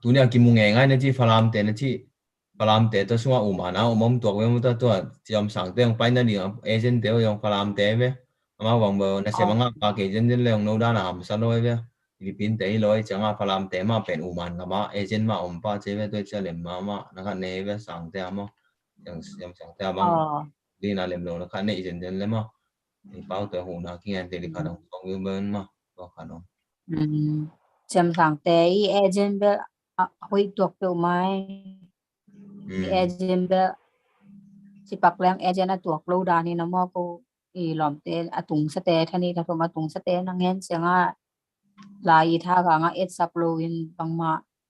tu này kim nghe ngay nó chỉ làm te to sunga mà na mom tua với một tua chỉ am sang te bay na đi agent te yang làm te về ama wang bo na se manga ka ke jen jen leong no da na am sa loi ve Philippines te loi changa phalam te ma pen uman ka ma agent ma om pa che ve to che lem ma na ka ne ve sang te ama yang sang te bang đi na lem lo na ka ne jen jen le ma ni pau te hu na ki an te li ka dong song yu ben ma ko ka no
chăm sang te i agent be hoi tuak pe mai i agent be si pak lang agent a tuak lo da ni na mo ko i lom te atung sa te thani ta ma tung sa te na ngen senga la i tha ga nga et sap lo in bang ma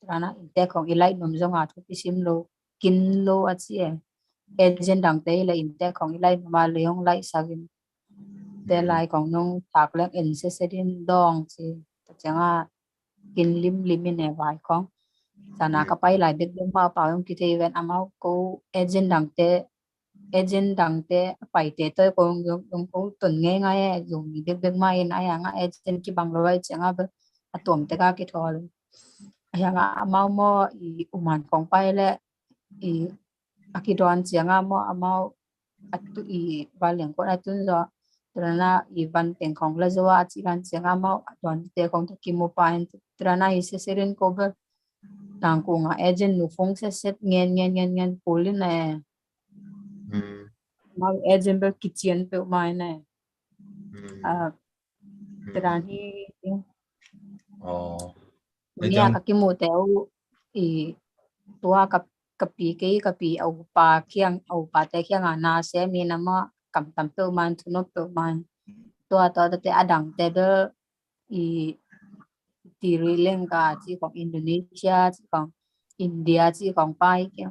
rana te kong i lai nom zonga thu pi sim lo kin lo a chi agent dang te la in te kong i lai ma leong lai sagin te lai kong nong tak lang in se se din dong chi ta changa kin lim limin ne vai kong sana ka pai lai bek ma pa yong ki te ven amau ko agent dang te pai te to ko yong ko tun nge nga e yung bek bek mai na ya nga agent ki bang lo ai changa ba atom te ka ki thol ya nga amau mo i uman kong pai le i akidon changa mo amau atu i baleng ko atun zo trana i ban teng kong la zo a chi kan changa mo don te kong to ki mo pa en trana i se seren ko ba nang ko nga agent nu phong se set ngen pulin na ma agent ba kitchen pe mai na trani niya ka ki mo te i tua kapi au pa te kyang na se mi na ma kam tam pe man thu no pe man tua te adang te be i ti ri leng ka chiของ Indonesia chiของ India chiของpai kya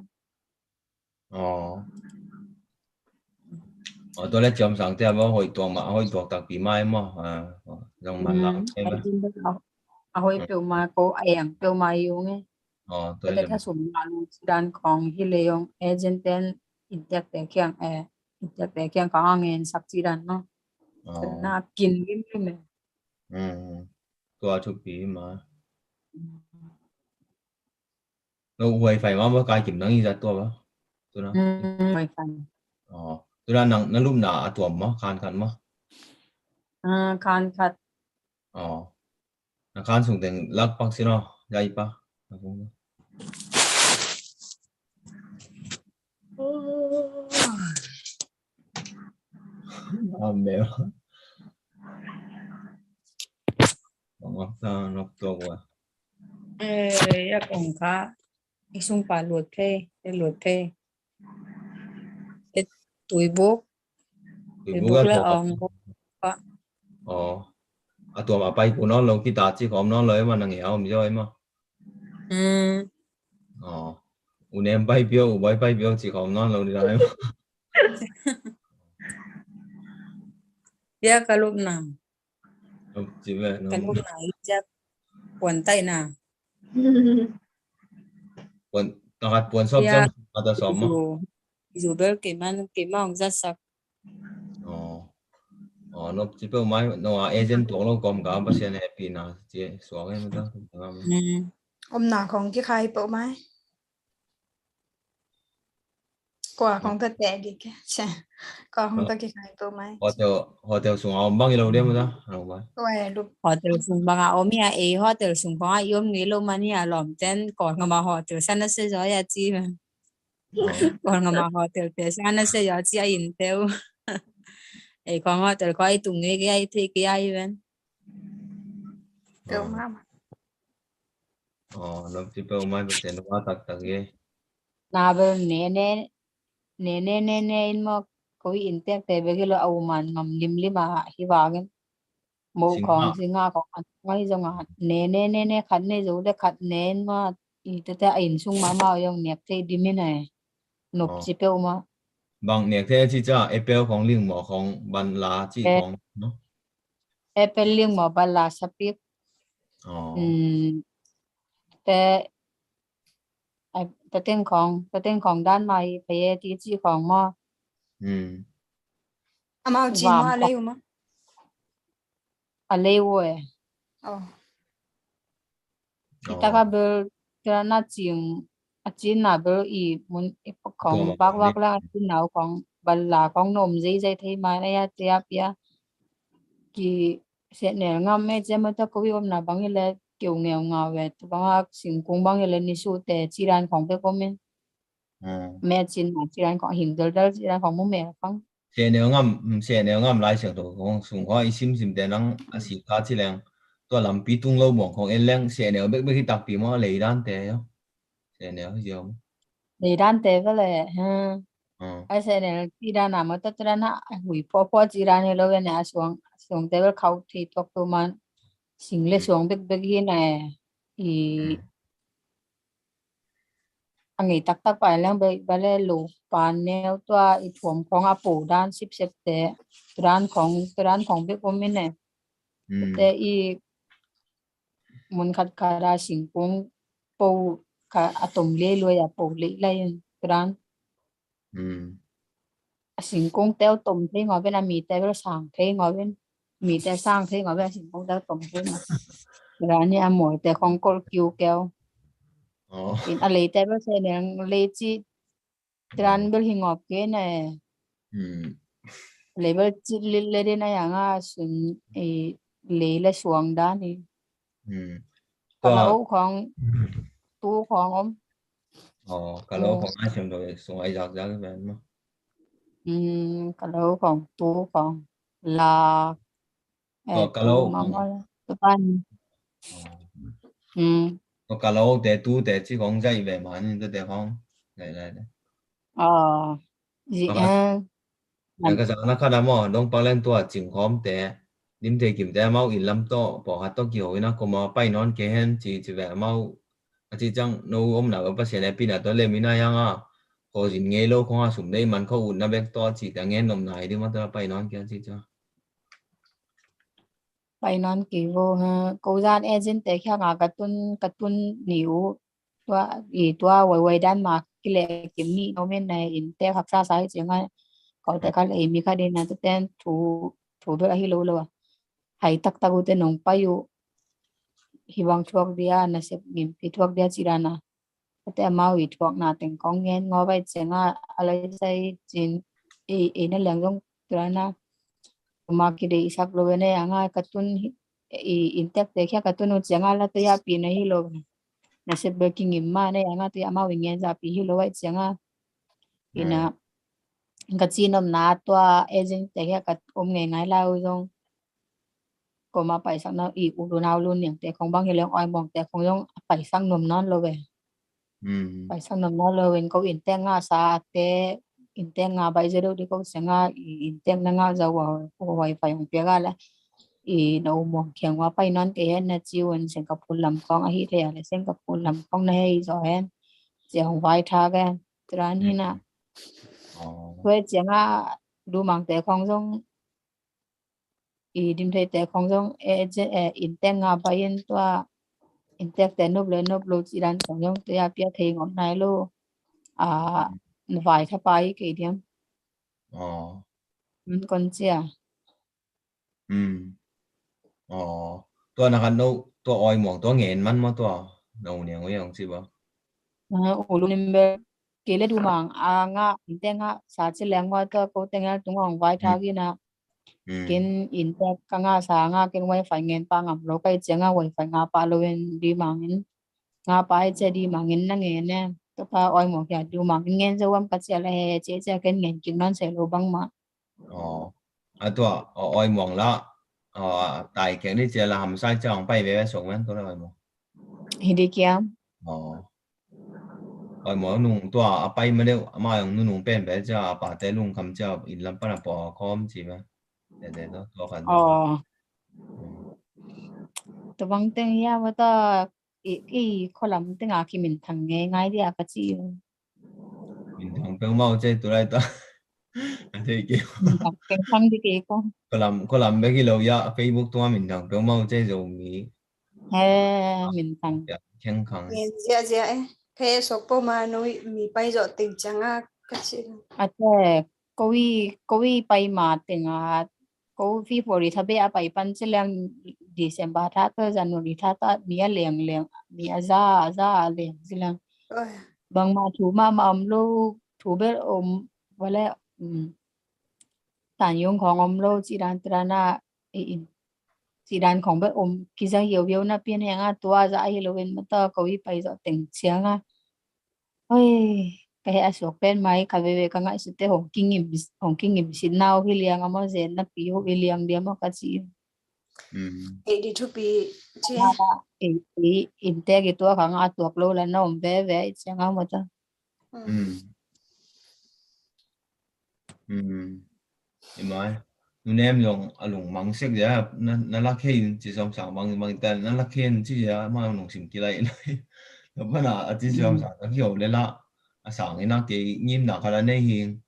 tôi lấy chồng sáng thế mà hồi tuồng tạc bị mai mà dòng mặt lắm em
hoi pe ma ko ayang pe ma yung
tôi
te
lấy
tha sum ma lu dan kong hi leong agent ten intek te kyang intek te kyang ka ngen sak chi dan no na kin lim me
tôi chụp bị mà nó quay phải mà cái kiểm năng ra tôi mà tôi nói
mai fan
tôi là nó lúc nào tuồng mà khan mà
kan khat
nó khan xuống đến lắc bác sĩ nó dây pa mèo nó to quá
ya kong ka isung pa luot the tui buk le ong
tuồng mà bay của nó lâu khi ta chỉ có nó lấy mà nó nghèo không chơi mà em bay biểu chỉ có nó lâu đi đấy
ya kalup na
chỉ về nó
kalup na ijak puan tay na
buồn sốp ada sốp mà
dù bel cái mang rất sắc
nó chỉ biết mai nó agent tuồng nó còn cả bác sĩ happy na chỉ xuống em đó
nào không cái khai bộ mai quả không thật tệ gì cả còn không thật cái khai bộ mai
hotel xuống ông bao nhiêu đêm đó
hotel sung banga omia hotel sung banga yom ngi lo mania lom ten kon ngama hotel sana se jo ya chi kon ngama hotel te sana se jo chi in teu kon hotel ko ai tung ngi ai thi ki ai ven
bộ mai
nó chỉ biết mai bữa nó quá tắc ghê
na be ne in mo ko in te te be lo au man ngam lim hi wagen mo kong singa ko ngai zonga ne khat ne zo le khat nen ma i te in sung ma yong nek te di mi ne nop chi pe ma
bằng nek te chi cha appleของลิงหมอของบันลาchiของเนาะ
apple ling mo bala sapik te tenของด้านmai pe ti chiของmo
ama chi ma le uma
alewo kita ka bel kana ching achin na bel i munของbak la achin nauของballaของnom zai thei ma na ya tia pia kỳ sẽ nè ngâm mẹ chứ mà ta có biết hôm nào bằng cái là kiểu nghèo ngào về bằng sinh cũng bằng cái là ní số tệ chỉ ranของไปก็mình mẹ chín mà chỉ ranของhình được đó chỉ ranของbố mẹ không
xe nếu ngâm lại trường đồ không sùng hoa ý sim để năng sĩ cá chỉ leng tôi làm pi tung lâu mỏng không em leng xe nếu biết biết cái đặc biệt mà lấy đan tệ không xe nếu gì không
để ran tệ cái là ha ai sẽ nè chỉ ran nào mà ta ran ha hủy po chỉ ran này lâu nè xuống xuống tệ cái khâu thì thuộc tôi mà sinh lên xuống biết biết cái này thì anh ấy tắc phải lang bây giờ lục pan neo tua ít phòngของอาปูด้าน10เตะร้านของเบกอมินเนี่ยแต่อีมันขัดขาราสิงคงปูค่ะอาตมเลี้ยเลยอะปูเลี้ยเลยร้านสิงคงเต้าตมเท่งอเป็นมีแต่เราสั่งเท่งอเป็นมีแต่สร้างเท่งอเป็นสิงคงเต้าตมเท่งร้านนี้อมวยแต่ของกอลคิวแก้วเป็นอะไรแต่เราใช้เนี่ยเลยจีร้านเบลหิงออกเกนเนี่ยเลยเบลจีเลยได้นะอย่างส่วนเลยและสวงด้านนี้ก็เราของตู้ของ
ก็เราของอาชีพโดยส่งไอ้จากจากแบบนั้น
ก็เราของตู้ของลา
ก็เรา
มาว่าตัวบ้าน
ก็เราแต่ตู้แต่ที่ของใจแบบมันตัวแต่ของอะไร
gì
แต่ก็จะนักข่าวมั่วลงไปเล่นตัวจิงหอมแต่นิ่มเทกิมแต่เมาอินลำโตบอกฮัตโตเกี่ยวนะก็มาไปนอนเกห็นจีแบบเมาที่จังนู้อมหนักก็เสียในปีน่ะตัวเล่มิน่ายังพอจินเงี้ยโลกของสุ่มได้มันเขาอุ่นนะเบกตัวจีแต่เงี้ยนมไหนที่มันตัวไปนอนเกี่ยวจีจ้า
ไปนอนกี่โมงฮะกูจานเอเจนต์แต่แค่งากระตุ้นนิ้วตัวตัวไวด้านมากกิเลกิมนี่โนเมนในอินเตอร์หักษาสายเสียงไงเขาแต่เขาเลยมีคดีนั้นแต่ถูเบลฮิโลเลยว่ะให้ตักอุเตนงไปอยู่ฮิวังช่วงเดียนะเสพมิมพิทวกเดียจีรานะแต่มาวิทวกนาแต่งของเงินงอไปเสียงอะไรใส่จินนั่นแหละต้องตัวนะมาคิดอีสักโลเวเนียงกระตุ้นอินเตอร์แต่แค่กระตุ้นเสียงอะไรตัวอยาปีนฮิโลนะเสพเบกิงอิมมาเนี่ยตัวอยามาวิ่งเงินจะปีฮิโลไว้เสียงอินะก็จีนอมนาตัวเอเจนต์แต่แค่กับอมเงยเราตรงก็มาไปสักน้อยอีกอุดราวรุ่นอย่างแต่ของบางอย่างอ้อยมองแต่ของต้องไปสักนมนอนเลยไปสักนมนอนเลยเขาอินแต่งาสาแต่อินแต่งาใบเจริญที่เขาเสียงอินแต่งงาจะว่าไวไฟของเปียกอะไรเรามองเขียนว่าไปนอนแต่เห็นนะจีวันเสียงกับพูนลำคลองอาฮิเทียเลยเสียงกับพูนลำคลองในจอเห็นเสียงไวทากันตรานี่นะเพื่อเสียงดูมังแต่ของจงดิมไทยแต่ของจงอินแต่งาไปยันตัวอินแต่แต่นบเลยนบโลจีรันของจงตัวยาเปียเทงอนนายโลไวถ้าไปกี่เดียมมันคนเจีย
ตัวนะครับตัวอ้อยหมองตัวเงินมันมาตัวเราเนี่ยไม่ยังสิบ่
โอ้ลุนิมเบเกลดูมังงาอินแต่งาสาธิแรงว่าตัวเขาแต่งาตรงของไวทากินะกินอินแต่กงาสางากินไวไฟเงินปังอ่ะเราไปเจียงไวไฟงาปาโลเวนดีมังเงินงาปาเจดีมังเงินนั่งเงินเนี่ยตัวปาอ้อยหมองแกดูมังเงินจะว่ามันก็จะอะไรเจ๊จะกินเงินกินนั่นเสร็จโลบังมา
ตัวอ้อยหมองละtại cái này chỉ là hầm sai cho bay về xuống men tôi nói mà
hindi kia
อ้อยหมองนุ่งตัวไปมาเดียวมาอย่างนุ่งเป็นแบบจะป่าแต่ลุงคำจะอินลำปะปอคอมใช่ไหมแต่ตัวกัน
ตัวบางเรื่องยาว่าตัวคนลำตึงอาคิมินทางง่ายดีอะก็จี
มินทางเป็นเมาใจตัวไรตัวอันที่เกี่ยว
เป็นทางที่เกี่ยว
คนลำไม่กี่เราอยาก Facebook ตัวมินทางเป็นเมาใจตรงนี้
มินทาง
แข็งขัง
เจียเพย์สปมาโนมีไปจอดติงจังก็ใช่
อาจจะก็วีไปมาติงก็ฟีฟอริทาเบะไปปันเจริญDesember ท่าตัวจันทร์ท่าตัวมีอะไรมีอาซาเลี้ยงสิลังบางมาถูมาอมลูกถูเบลอมว่าแล้วต่างยงของอมลูกจีรันตรานา chỉ đànของแบบkia ra hiểu hiểu na pian hang tua za Halloween mà ta có ý phải rõ tình chiang ôi cái hệ số bên máy cái về cái ngại sự tế hồng kinh nghiệm xin nào khi liang mà zen na pi ho liang dia mà cái gì
82 pi che
inte gitu kang atuak lo la na ve chiang mà ta
mai nun em dùng lùng măng xích vậy nó lắc hin chỉ xong sáng bằng tên nó lắc hin chứ gì mà lùng xỉm kia lại nó vẫn là chỉ xong sáng nó hiểu lên là sáng nó cái nghiêm nặng hay là này hiền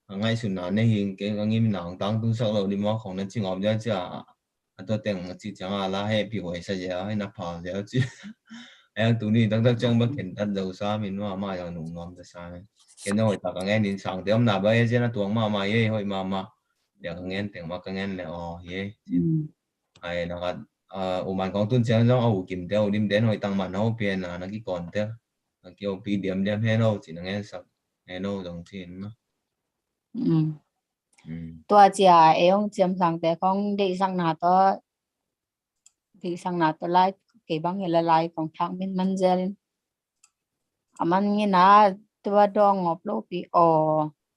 ngay xuân nào này hiền cái nghiêm nặng tăng tung sắc lâu đi mà không nên chỉ ngọc ra chứ tôi tưởng chỉ chẳng là hay bị hoài sao vậy hay nó phá vậy chứ em tụi này đang trong bất kiện đặt đầu xa mình mà giờ nung ngon ra sai cái nó hồi ta nghe đến sáng thì hôm nào bây giờ nó tuồng mà ấy hồi mà để nghe tiếng mà nghe là ye ai nó mình còn tuần sáng trong kiếm theo điểm đến hồi tăng mà nó biến là nó cái còn theo kiểu bị điểm hello chỉ là nghe sắc hello đồng tiền mà
tua chia em chiếm sang để con đi sang nào to thì sang nào to lại cái băng hệ là lại còn thằng mình giờ mình nghe na tua đong ngọc lô bị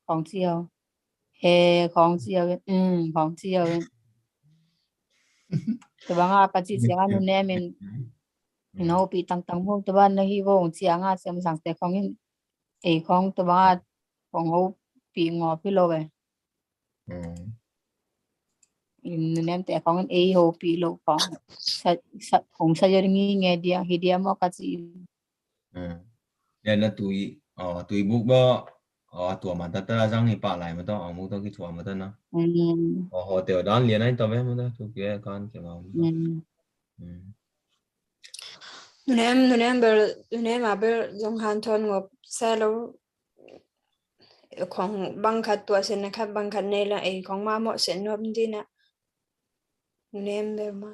còn chiều còn chiều còn chiều tua băng cái gì chiang anh nè mình nó bị tăng tăng không tua băng hi vô chiang anh chiếm sang để con con tua băng còn hô bị ngọc bị lô về nem te con hồ bị lô con cũng sao giờ nghe dia mà cái gì
nên là tụi bút bơ tuổi mà ta răng thì bà lại mà tao mua tao cái tuổi mà tao nó họ tiểu đón liền anh tao biết mà tao tụi kia con kiểu nào
nun em aber dòng han thon ngọc xe lâuของบังคับตัวเส้นนะครับบังคับในละไอของมาเหมาะเส้นนวมดีนะเนมเดมา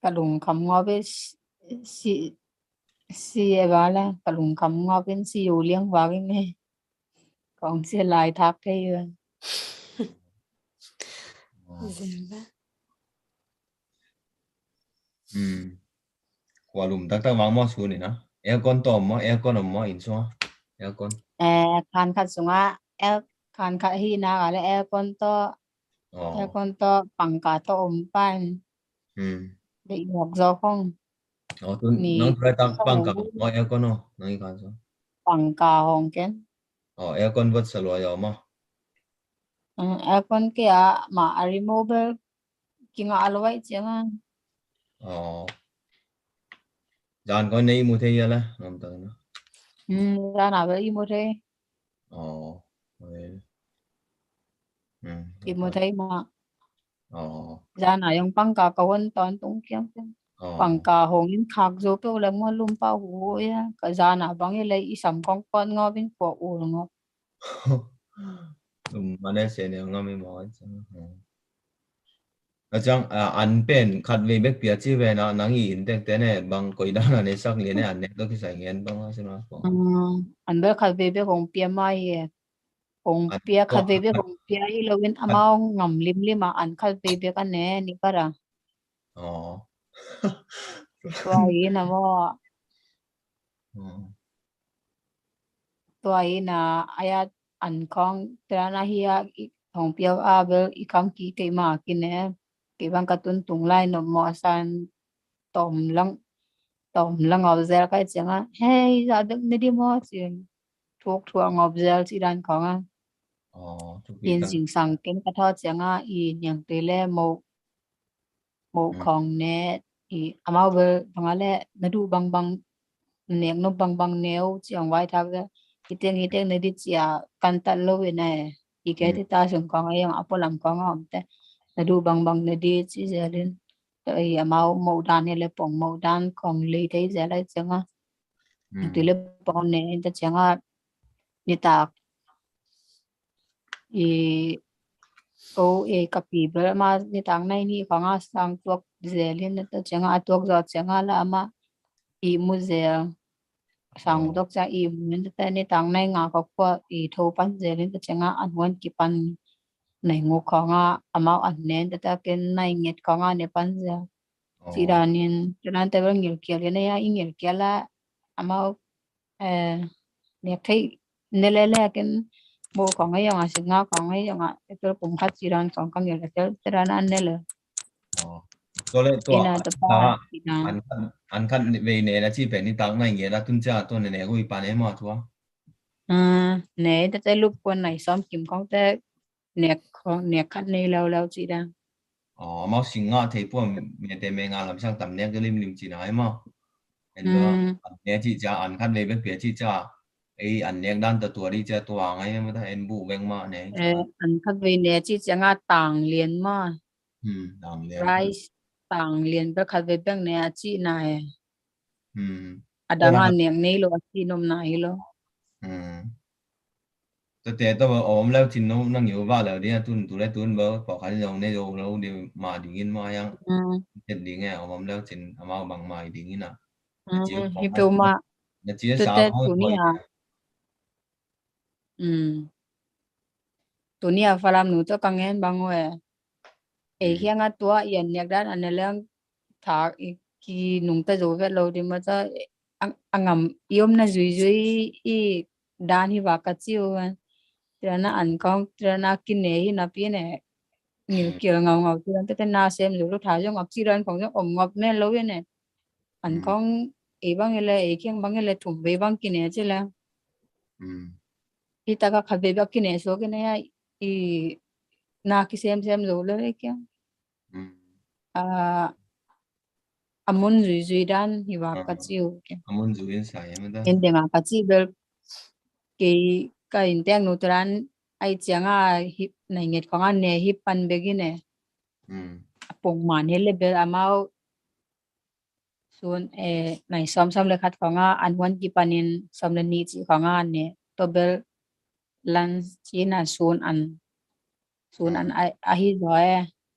กระลุงคำงอเป็นสีว่าละกระลุงคำงอเป็นสีอยู่เลี้ยงว่าไงของเสียลายทักได้ยัง
quả lùm tắc tắc vắng mò xuống này nó aircon tòm mò aircon mò in xuống aircon
kan khat sunga kan khat hi na ale aircon to pangka to pan de ngok zo khong
tu nó phải tắc pangka mò aircon no nó in kan so
pangka hong ken
aircon vật sờ loài rồi mà
aircon kia mà removable kinga alwai chenga
dàn coi này mua thấy là ngầm tới nó
ra nào với mua thế mua thấy mà ra nào yung pangka kawan ton tung kiang pangka hongin khak zo pe ulang mo lumpa hu ya ka ra nào bang ile isam kong kon ngo bin po u ngo
mà đây sẽ nếu ngâm mỏi chẳng ăn bên khát về biết biết chi về nó nắng nhìn thế này bằng coi đó là nên sắc liền này ăn này tôi cái sai nghiền bằng xem nào
ăn bữa khát về biết hồng bia mai hồng bia khát về biết hồng bia hi lovin amao ngầm lim mà ăn khát về biết anh nè ni para tuai na mo tuai na ayat ăn con trana hiya hồng bia abel ikam ki ke ma ki nè cái bang katun tung lai no mo san tom lang observe cái chăng á hey giờ được đi mo chuyện thuộc observe chỉ đàn con á yên sinh sang cái thọ chăng á yên yang tê lệ mo con nè amao bơ bằng lệ nó du bang neng no bang neo chiang wai thak ga hiteng ne di chia kan ta lo we ne cái thì ta sung con ai yang apolam con om te na du bang ne di chi zelin ai mau dan ne le pong mau dan kong le thấy giờ lại chẳng á từ le pong ne ta chẳng á như ta kapi bơ mà như tang này ni con á sang tuộc zelin ta chẳng á tuộc giọt chẳng á là mà muzel sang dok cha i men ta ni tang nai nga ko ko i tho pan je len ta chenga an wan ki pan nai ngo kho nga amao an nen ta ken nai nget kho nga ne pan je chỉ là nên cho nên ta vẫn nhiều kiểu này ya nhiều kiểu là amao nè thấy nè lẽ cái bộ còn ấy yang asing nga còn ấy yang itu pun khát chỉ là còn nhiều là cái là anh nè là
ตัวเล็กตัว
ina ta pa ina
อันคันเวเนนะที่เป็นนี่ตังไงเงี้ยแล้วตุนจ้าตัวเนี่ยกูอีปานเอมาทัว
nè ta tới lúc quân này xóm kiếm con ta nè khát này lâu chỉ đang
อ๋อมาสิงห์เทพวกเมียเตเมงาลำช่างตำเนียก็ริมจีนายมั้งเห็นว่าอันเนี้ยที่จะอันคันเลยเป็นเปียที่จะไออันเนี้ยด้านตัวที่จะตัวไงไม่ได้เอ็นบูเวงมาเนี่ย
anh khát về nè chỉ chẳng ngã tàng liền mà
ตามเนี้ย
rice tàng liền bên khát về bên nè chỉ này
อืม
ada nga niang nei lo chỉ nom nai lo
แต่ตัวอมแล้วที่นู้นนั่งอยู่บ้านแล้วเนี่ยตุนตัวเล็กตุนเบอร์พอขันเราเนี่ยเราเดี๋ยวมาดิ่งมายังเจ็ดดิ่งไงอมแล้วจินเอามาบังมาดิ่งน่ะ
hi pe ma
เจี๊ยบ
tu
สาว
te
เขา
tu ni a tu ni a falam nu to kangen bang we e hiang a tua yan nek dan an lang tha ki nung ta zo ve lo di ma ta angam yom na zui zui i dan hi wa ka chiu trana an kong trana kin ne hi na pi ne nhiều kiểu ngầu ngầu thì anh tên na xem rồi lúc tháo cho ngọc chi đơn phòng cho ổng ngọc nên lâu này anh con ấy bằng cái ấy khiêng bằng cái thủng về bằng cái này chứ là thì ta có khát về bằng cái này số cái này thì na cái xem rồi đấy kia amun zui dan hi wa ka chiu
amun zuin sai mà đó
en denga ka chi bel cái inteng nutran ai changa hip nai nget ko an ne hip pan begine pong man hele bel amao sun nai som le khat ko nga an wan ki panin som le ni chi ko nga ne to bel lan chi na sun an a hi doe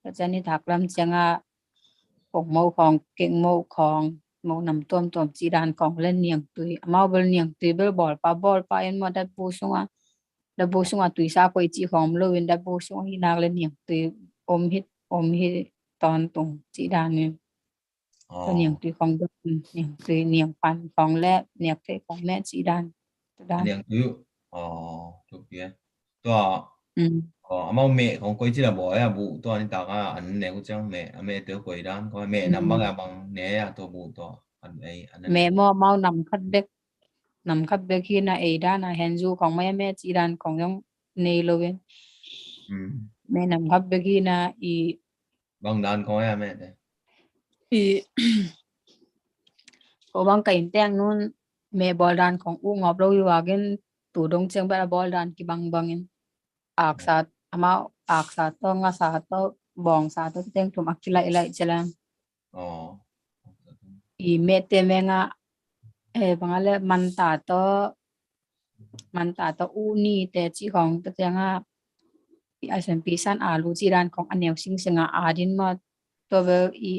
ta chani thak lam changa pong mo khong keng mo khong mo nam tom chi dan kong len niang tui amao bel niang tui bel bol pa en mo dat pu sunga da bo sunga tui sa ko chi khom lo win da bo sung hi nak le niang tui om hi ton tung chi dan ni to niang tui khong da niang tui niang pan khong le niang te khong me chi dan
อันนี้คือถูกเปียตัวเอาเมของกุยที่เราบอกอ่ะบุตัวนี้ตากอันเนี่ยกูจังเมตัวกุยด้านก็เมนำบางเนี่ยตัวบุตัวอันนั้น
เมมอเมานำคัดเบกที่น่ะไอ้ด้านน่ะเห็นจูของแม่จีด้านของยองเนโลเวนแม่นำคัดเบกที่น่ะอี
บางด้านก็แม่
อีก็บางไก่แตงนู้นแม่บอลด้านของอู้งอบเราอยู่ว่ากันตู่ดงเชียงแบบบอลด้านกี่บางเงินอากษาอาอากษาต้องอาษาต้องบองษาต้องเต็งถุมอักจิไลเจริญอีเมเตเมงะบางอะไรมันตาโตอูนี่แต่จีของตัวยังอ่ะอาศัยปีสันอาลูจีด้านของอันเนียวสิงอาดินมาตัวเบออี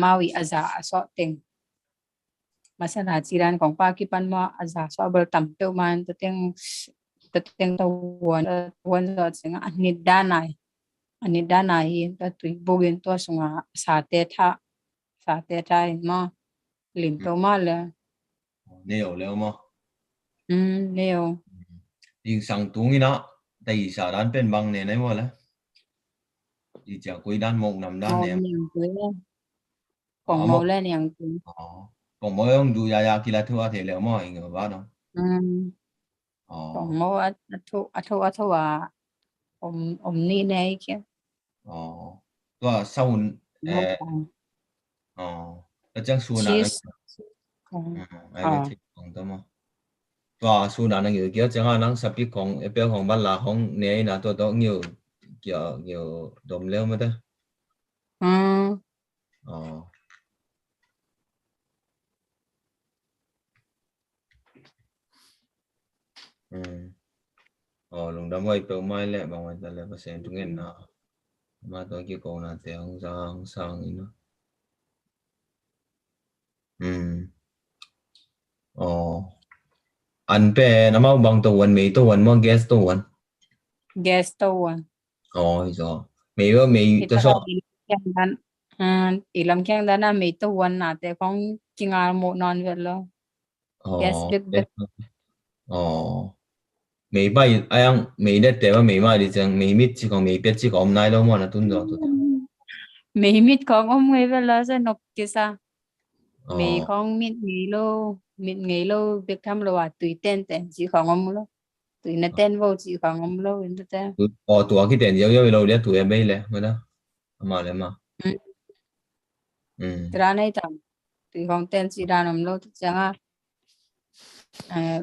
มาวิอาจาสอเต็งมาสนาจีด้านของปากิปันมาอาจาสอเบอต่ำเตมันตัวเต็งตัววันตัวสิงอันนี้ด้านไหนตัวตุยบุกินตัวสงาสาเตทามาลิมตัวมาเลย
เนี่ยแล้วมั้ง
เนี่ย
ยิงสั่งตรงนี้นะแต่อีสานด้านเป็นบางเนี่ยได้หมดแล้วอีจากกุยด้านมงนำด้านเนี่ย
ของโมเล่นอย่างจริง
ของโมต้องดูยากีฬาทั่วเทแล้วมั้งอีกเหรอบ้านเนาะ
ของโมอัทว่านี่แน่แค่
ตัวเศร้าแล้วจังสูน่ะไอ้ที่ของตัวมั้งตัวสูน่ะนั่งอยู่เกี่ยวจังนั่งสับปีของเปรี้ยวของบ้านลาของเนี่ยนะตัวเกี่ยวดมเลี้ยวมั้ยเด้ลงดำไว้เปรี้ยวไม้แหละบางวันแต่ละเปอร์เซ็นต์ตรงนี้นะมาตัวกี่กองนะแต่ห้องสร้างอีกเนาะ anh pe nó mau bằng tuần mấy tuần mua gas tuần
guest one
rồi rồi mấy tôi
kita
so
yang dan ilam kyang dana me to one na te kong kinga mo non velo guest big big
mấy bay anh mấy đất để mà mấy mai đi chăng mấy mít chỉ còn mấy biết chỉ còn nay đâu mà nó tuần rồi tôi
me mit kong ngai velo sa nop kisa me
ờ
kong mit ngai lo big tham lo à tùy tên tên chỉ kong lo tùy na tên vô chỉ kong lo in te
tụi cái tiền nhiều lâu đấy tụi em bây lẽ mới đó mà lại mà
tra này tam tùy kong tên chỉ ra nằm lo chẳng à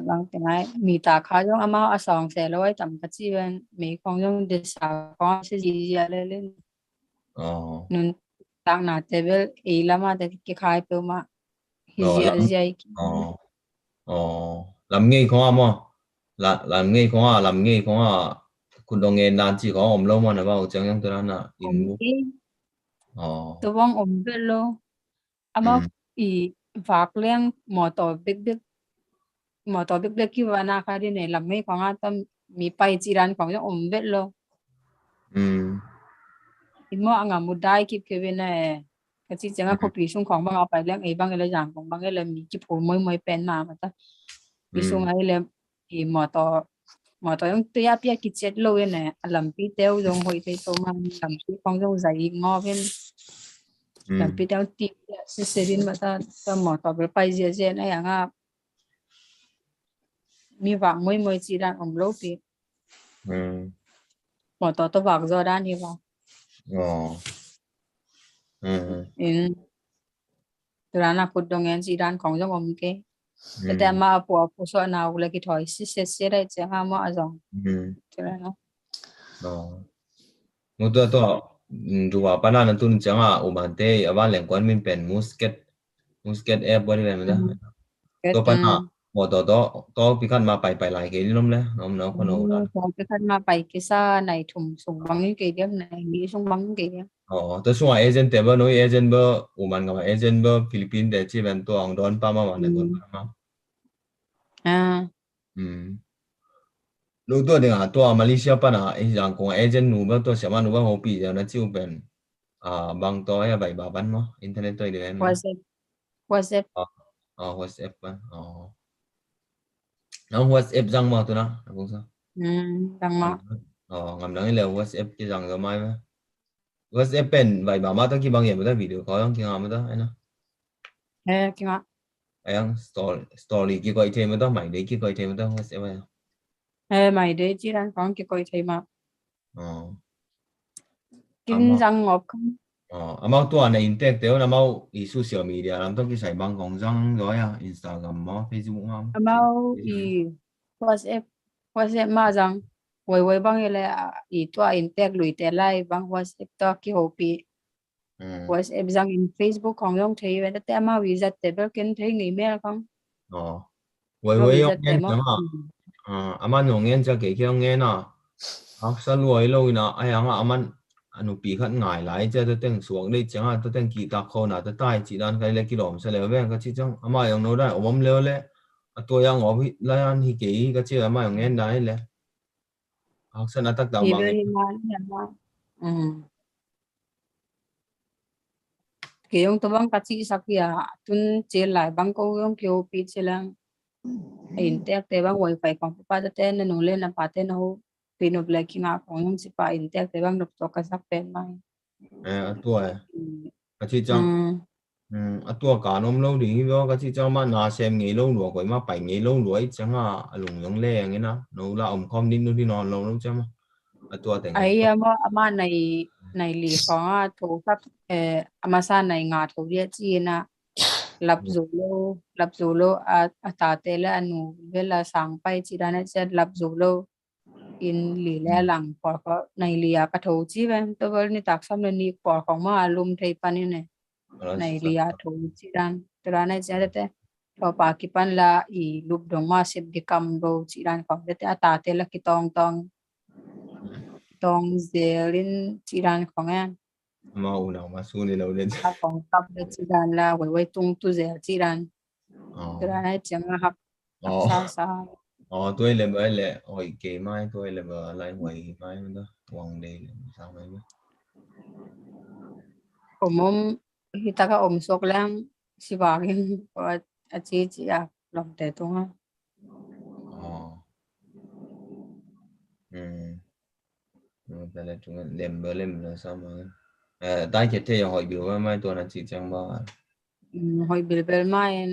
bang tengai mi ta kha jong ama asong se loi tam ka chi wen mi kong jong de sa ko se ji ya le nun tang na tebel e lama de ki khai pe ma hi ji ai ki
làm nghề không mà làm nghề không làm nghề khôngคุณดงเงินนานจีของผมเล่ามันนะว่าจังยังตัวนั้นอ่ะอิน
om
บุ
ki
อ๋อ
to bang om be lo ama i vak leng mo to big big ki wana kha di ne lam mai ko nga tam mi pai chi ran ko jong om be lo
อืม
in mo anga mudai ki ke wen e ka chi changa ko pi sung khong bang a pai leng e bang ele jang kong bang ele mi ki phul moi pen ma ma ta pi sung ai le i mo to yung tuya pia ki chet lo ne alam pi teo jong hoi te to man lam pi kong jong zai ngo ven lam pi teo ti se serin ma ta mo to be pai je je na yang a mi wa moi chi ran om lo pi
อืม
mo to wak zo dan hi wa
อ๋ออืม
in rana kut dong en chi ran kong jong om ke te ma po so na u le ki thoi si se rai che ha mo a jong
อืม
tra na
อ๋อมุตัวตัวดูว่าปานนั้นตุนจังอ่ะอุบันเตยอาวันแหล่งกวนมินเป็นมูสเก็ตแอปบริเวณนั้นตัวปานน่ะหมดตัวพิคันมาไปหลายเกลิล้มแล้วน้องคนนู้น
ko ke khan ma pai ke sa nai thum sung bang ke dem nai mi sung bang ke dem
อ๋อตัวช่วงเอเจนต์แต่ว่าน้อยเอเจนต์เบอร์อุบันกับเอเจนต์เบอร์ฟิลิปปินส์แต่ที่เป็นตัวของดอนป้ามาวันในตัวมา อืมรู้ตัวเดียวตัวมาเลเซียปะนะไอ้อย่างของเอเจนต์หนูว่าตัวสามารถหนูว่าหัวปีเดียวนะจิ้วเป็นบางตัวให้ใบบาบันมั้งอินเทอร์เน็ตตัวเดียวมั้ง
WhatsApp
อ๋อ WhatsApp ป่ะอ๋อน้อง WhatsApp จังมาตัวนะผมซะ
dang ma
อ๋องำลังให้เร็ว WhatsApp จะจังก็ไม่ไหม WhatsApp เป็นใบบามาต้องกี่บางอย่างไม่ได้วิดีโอคอลต้องกี่งานไม่ได้ไอ้นะ
ki ma
ไอ้ยังสตอรี่กี่ก้อยเทไม่ได้ใหม่เด็กกี่ก้อยเทไม่ได้ WhatsApp ไอ้
mai de chi ran kong ki koi thai ma
อ๋อ
kin jang ngop kham
อ๋ออามาตัวในอินเทอร์เน็ตเดี๋ยวอามาอีโซเชียลมีเดียเราต้องกี่ใส่บางของจังร้อยInstagram มั้ง Facebook มั้ง
amao i WhatsApp ma jang wai bang ele i to in tek lui te lai bang WhatsApp to ki ho pi WhatsApp jang in Facebook kong jong thei wen te ma wi zat te bel ken thei ngi mail kong
อ๋อไว้ยองเงินจังอามันยองเงินจะเกี่ยวเงินสรวยเลยนะไอ้ยังอามันอนุปีขัดง่ายหลายจะแต่งสวงได้จังจะแต่งกีตาร์เขาหนาจะใต้จีดันใครเล็กกิโลมเสลวแม่ก็ชี้จังอามายังโน้ได้อมเร็วเลยตัวยังอภิลายันฮิกิก็เชื่ออามายังเงินได้เลยสนับตักดาวบาง
ke yong to bang kachi sakya tun che lai bang ko yong kyo pi chelang in tek te bang wifi kong pa te na no le na pa te no pino black nga kong yong si pa in tek te bang no to ka sak pen mai
ตัวก็ชี้จังตัวการนมเล่าดีว่าก็ชี้จังมานาเซมเงี้ยเล่าหลวงกว่ามาไปเงี้ยเล่าหลวงจังหลงยังแรงเงี้ยนะหนูละอมคอมดิ้นนู่นที่นอนเราแล้วใช่ไหมตัวแต่ง
ai ama nai li kong a to sap ama sa nai nga to ye chi na lap zolo a ta te la anu vela sang pai chi da na che lap zolo in li le lang por ko nai li a ka tho chi wen to bol ni tak sam ni por kong ma lum thei pan ni ne nai li a tho chi dan tra na che te to pa ki pan la i lup dong ma sip di kam do chi dan ko te a ta te la ki tong zelin chi dan kong an
มาอุ่นเอามาสู้ในเราเล่น
a kong kap de chi dan la wai tung tu zel chi dan tra na chang hak sa
tôi là bởi lẽ hồi kỳ mai tôi là vợ lại hồi mai đó hoàng đi sao vậy
kita ka sok lang si bagin at si lòng te tung ha.
Vậy là chúng làm bữa làm là sao mà tái chết thì hỏi biểu mai tôi là chỉ chẳng bao
Hoy bilbel mai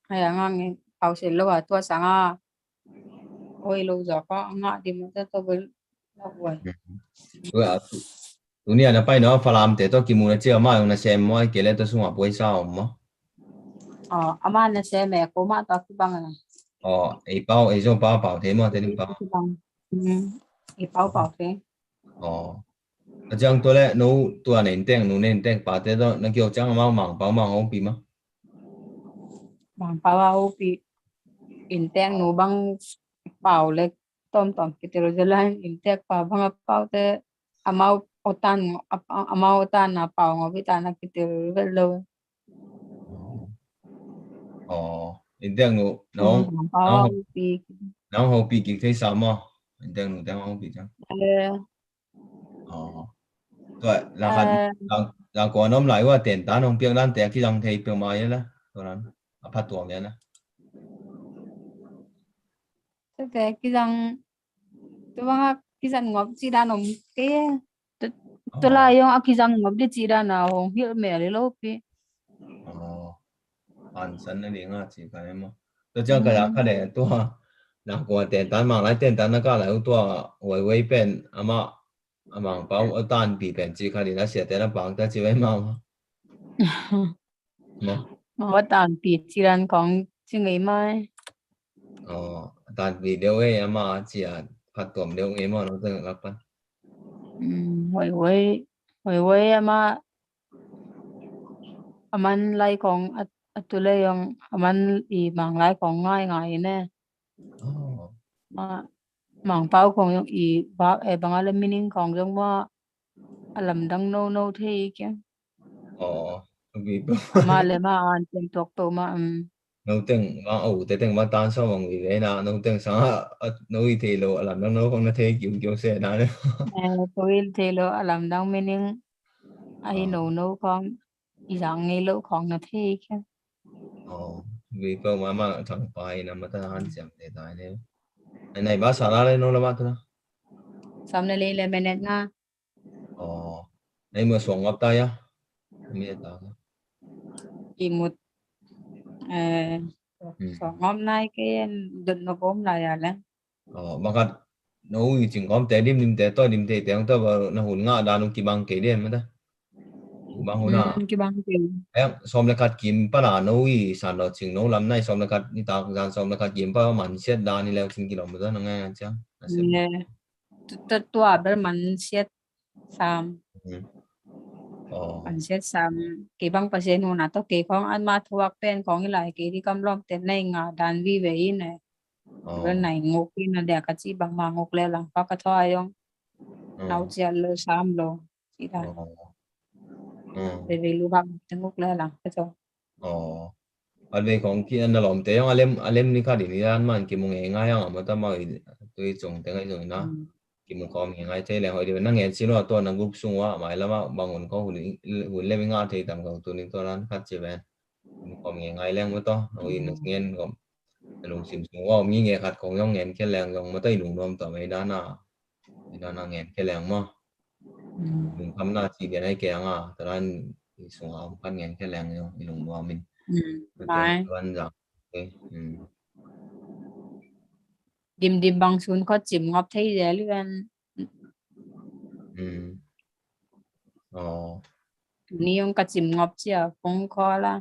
hay ngang au se lo tua sanga hoy lo za ka nga di mo ta bel awai.
tụi này là phải nó phải làm để tôi kiếm một chiếc mà nó xem mọi cái này tôi xuống học buổi sao mà
Ama na se me ko ma ta ki bang na.
ấy bao thế mà thế nên bao
I bao thế.
chẳng tôi lại nấu tôi nền tên bảo thế đó nó kêu chẳng mà bao mảng không bị mà
Bang pawa pi inteng no bang pau le tom kitero jalan intek pa bang pau te amau otan na pau ngobi ta na kitero velo.
nên tên nó
Pawa pi
nó không bị cái thế sao mà nên tên nó không bị chẳng vậy là có nó lại qua tiền tán không biết lan tiền cái dòng thì biểu mai đó rồi nó phát tuồng đấy nè
te kisang tu bang kisang ngob si da nom ke tu la yung akisang ngob di si da na hong hil me le lo pi.
Anh sẵn này nghe chỉ cái mà tôi chắc cái này tôi là có tiền tán mà lại tiền tán nó có lại tôi với bên mà bảo ở tan bị bên chỉ cái này nó sẽ tiền nó bằng tới chỉ với mà
Wa tan pi chiran kong chingai mai.
tan bị đều ấy mà chỉ phát tuồng đều ấy mà nó từng là phân
Hoy ama aman lai kong at tulay yung aman i mang lai kong ngay ne. Mang pau kong yung i ba bang alam mining kong yung ma alam dang no thi kya.
vì
Ma le ma an tem tok to ma
nấu tiếng mà thế tiếng mà tan sao mà người đấy nào nấu tiếng sáng nấu thì lo làm nó nấu không nó thế kiểu xe đó nữa
Toil thi lo alam dang mining ai no kong isang ngilo kong na thi kya.
vì câu mà thằng bài nằm mà ta ăn chậm để tài đấy này bác xả ra đây nó là bác thôi
Samne le menet nga
này mà xuống ngập tay á mi ta
imut so ngom nai ke dun no gom la ya la.
bằng cách nấu chừng ngóm té đêm té tôi đêm té té tôi vào nó hùn ngã đàn ông kì bằng cái đêm mà ta bằng hùn à
Ki bang ke
em xóm là cắt kim pa là nấu ý sản đó chừng nấu làm này xóm là cắt đi tao gian xóm là cắt kim pa mình xét đàn đi leo chừng km nó nghe anh chăng
tua ber man siat sam man siat sam ki bang pasen ho na to ke khong an ma thuak pen khong lai ke di kam lom ten nei nga dan vi ve in ne ber nai ngok in na de ka chi bang ma ngok le lang pa ka tho yong nau chia lo sam lo chi da ve lu bang ten ngok le lang ka cho
ở đây còn kia nó làm thế anh đi khai đi ăn mà kia một ngày ngay mà ta mà tôi trồng thế ngay rồi nó kia một con ngày ngay thế là hồi điều nó nghe xin lo tôi nó gục xuống quá mà là bằng nguồn có hồn lên ngay thì tầm cầu tôi nên tôi ăn phát chế bên một con ngày ngay lên mới to rồi nó nghe còn lùng xìm xuống quá như nghe hạt còn giống nghe cái làng giống mà tay lùng đom tao mấy đá na nghe cái làng mà lùng thắm na chỉ cái này kia à tao ăn xuống ao phát nghe cái làng giống lùng đom mình
Bye. Dim bang sun có chìm ngọc thấy dễ luôn. Ni yung ka chìm ngọc chia phong kho la.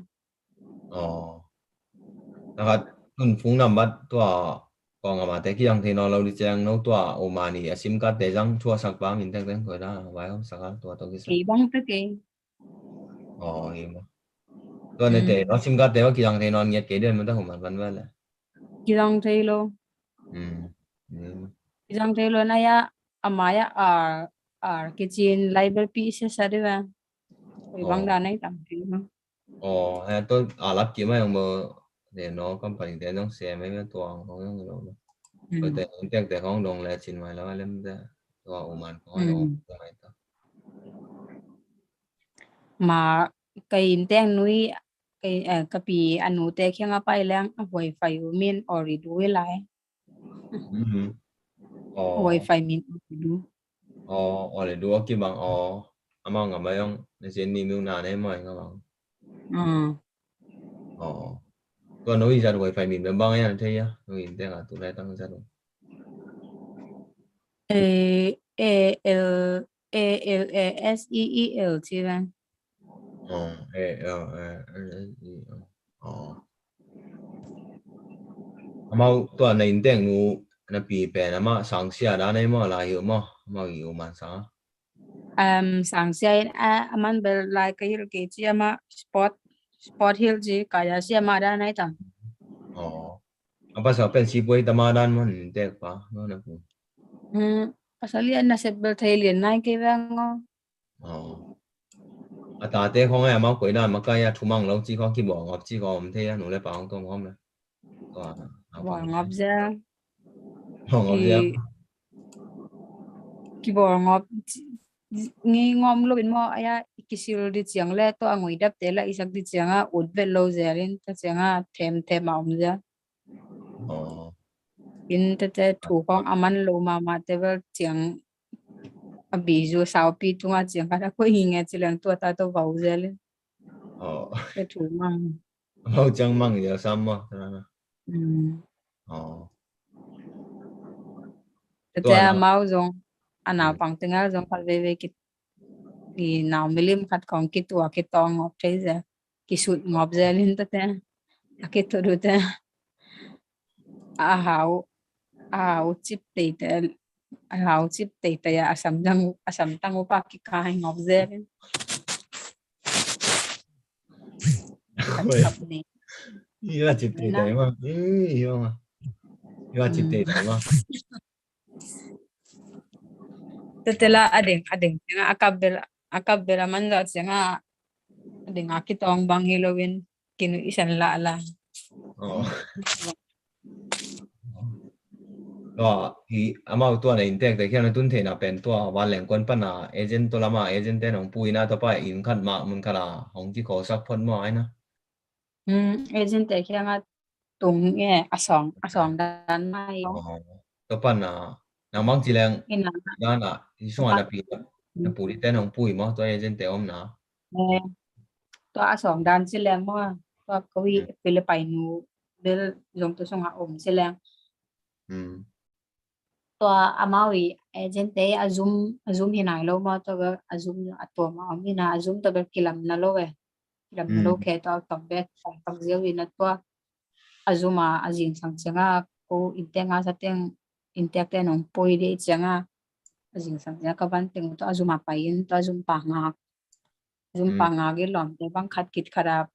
Nakat tun phung nam bat tua còn mà thế kia thì nó lâu đi chăng nấu tua Omani sim card để răng chua sạc bám mình thấy rồi đó phải không sạc tua tôi cái
Kỳ bang tới kỳ.
Hiểu mà tôi này thế nó sim card để kia thì nó nhiệt cái đến mà ta không mặt vấn vấn là
Kỳ dòng thấy lo. Kỳ dòng thấy lo này ya amaya cái chuyện library piece sa đi ba. Kỳ bang đàn ấy tầm kỳ mà.
Tôi lắp kiếm mấy ông mà để nó company để nó xem mấy cái tua không có người đâu แต่แต่ของดงแล้วชินไว้แล้วเล่มจะตัวอุมันของดงอะไรต่อ
mà cái tên nuôi cái bị anh nuôi tên khi ngapa ilang wifi min ori du lại wifi min du
oleh dua ki bang amang ngabayong nasin ni nung nanay mo nga bang to no izar wifi min bang yan thaya no inte nga tu lai tang zaro
ALSEEL chứ bạn
amau to na inte nu na pi pe na ma sang sia da nei mo la yu mo ma yu man sa
sang siya aman bel like kayo ke siya ma spot hill ji kaya siya ma da nai tam
apa sa pen si boy tamadan mo inte pa no na pu
pasalian na sebel thailand nai ke bang
ta te không ai mà quỷ đàn mà cái thu măng lâu chỉ có cái bỏ ngọc chỉ có mình thấy nó lại bảo tôi không này
bỏ ngọc ra
ngọc ra
cái bỏ ngọc nghe ngom lo bên mo aya kisil di chiang le to angoi dap te la isak di chiang a ud ve lo zerin ta chiang a them maum ja in te thu kong aman lo ma te vel chiang a bi ju sao pi tunga chiang ka ko hinge chilang to ta to vau zel te thu mang
mau chẳng măng giờ sao mà
te mau jong ana pang tengal jong pal ve kit thì nào milim khát con kít tua kít to ngọc thấy ra kít sụt ngọc ra lên tất cả kít thôi được ta hào chip tệ tệ hào chip tệ tệ asam tăng upa kít khai ngọc ra lên khát này
iya chip tệ tệ mà iya mà iya chip tệ tệ mà
tete la adeng nga akabela man la nga adeng akitong bang Halloween kinu isan la
thì amau tua này inteแต่แค่นั้นตุนเทนะเป็นตัววันแหล่งคนปนาเอเจนต์ตัวละมาเอเจนต์แต่ของปุยนะตัวไปอินขัดมามันขนาของที่ขอสักพ้นมาไอ้นะ
เอเจนต์แต่แค่ngaตรงเนี่ยสองด้านไม่
ตัวปนานางบางทีแรงด้านอ่ะที่ช่วงนั้นปีนะปุยแต่ของปุยมั้งตัวเอเจนต์แต่อมนะ
ตัวสองด้านสิแรงมั้งตัวกวีเป็นไปนูเบลยงตัวส่งอาอมสิแรงตัวอามาวีเอเจนต์แต่อาซุมที่ไหนเรามาตัวก็อาซุมตัวมาอมีนะอาซุมตัวก็กิลัมนั่นโลกกิลัมนั่นโลกแค่ตัวตับเบ็ดของตับเจียววินัตัวอาซุมาอาจิงสังเสียงกูอินเตงสัตย์อินเตกแต่น้องปุยได้เสียงอาจิงสังเสียงกับวันเต็งตัวอาซุมาไปยินตัวอาซุมปางากcái lỏm để băng khát kít khara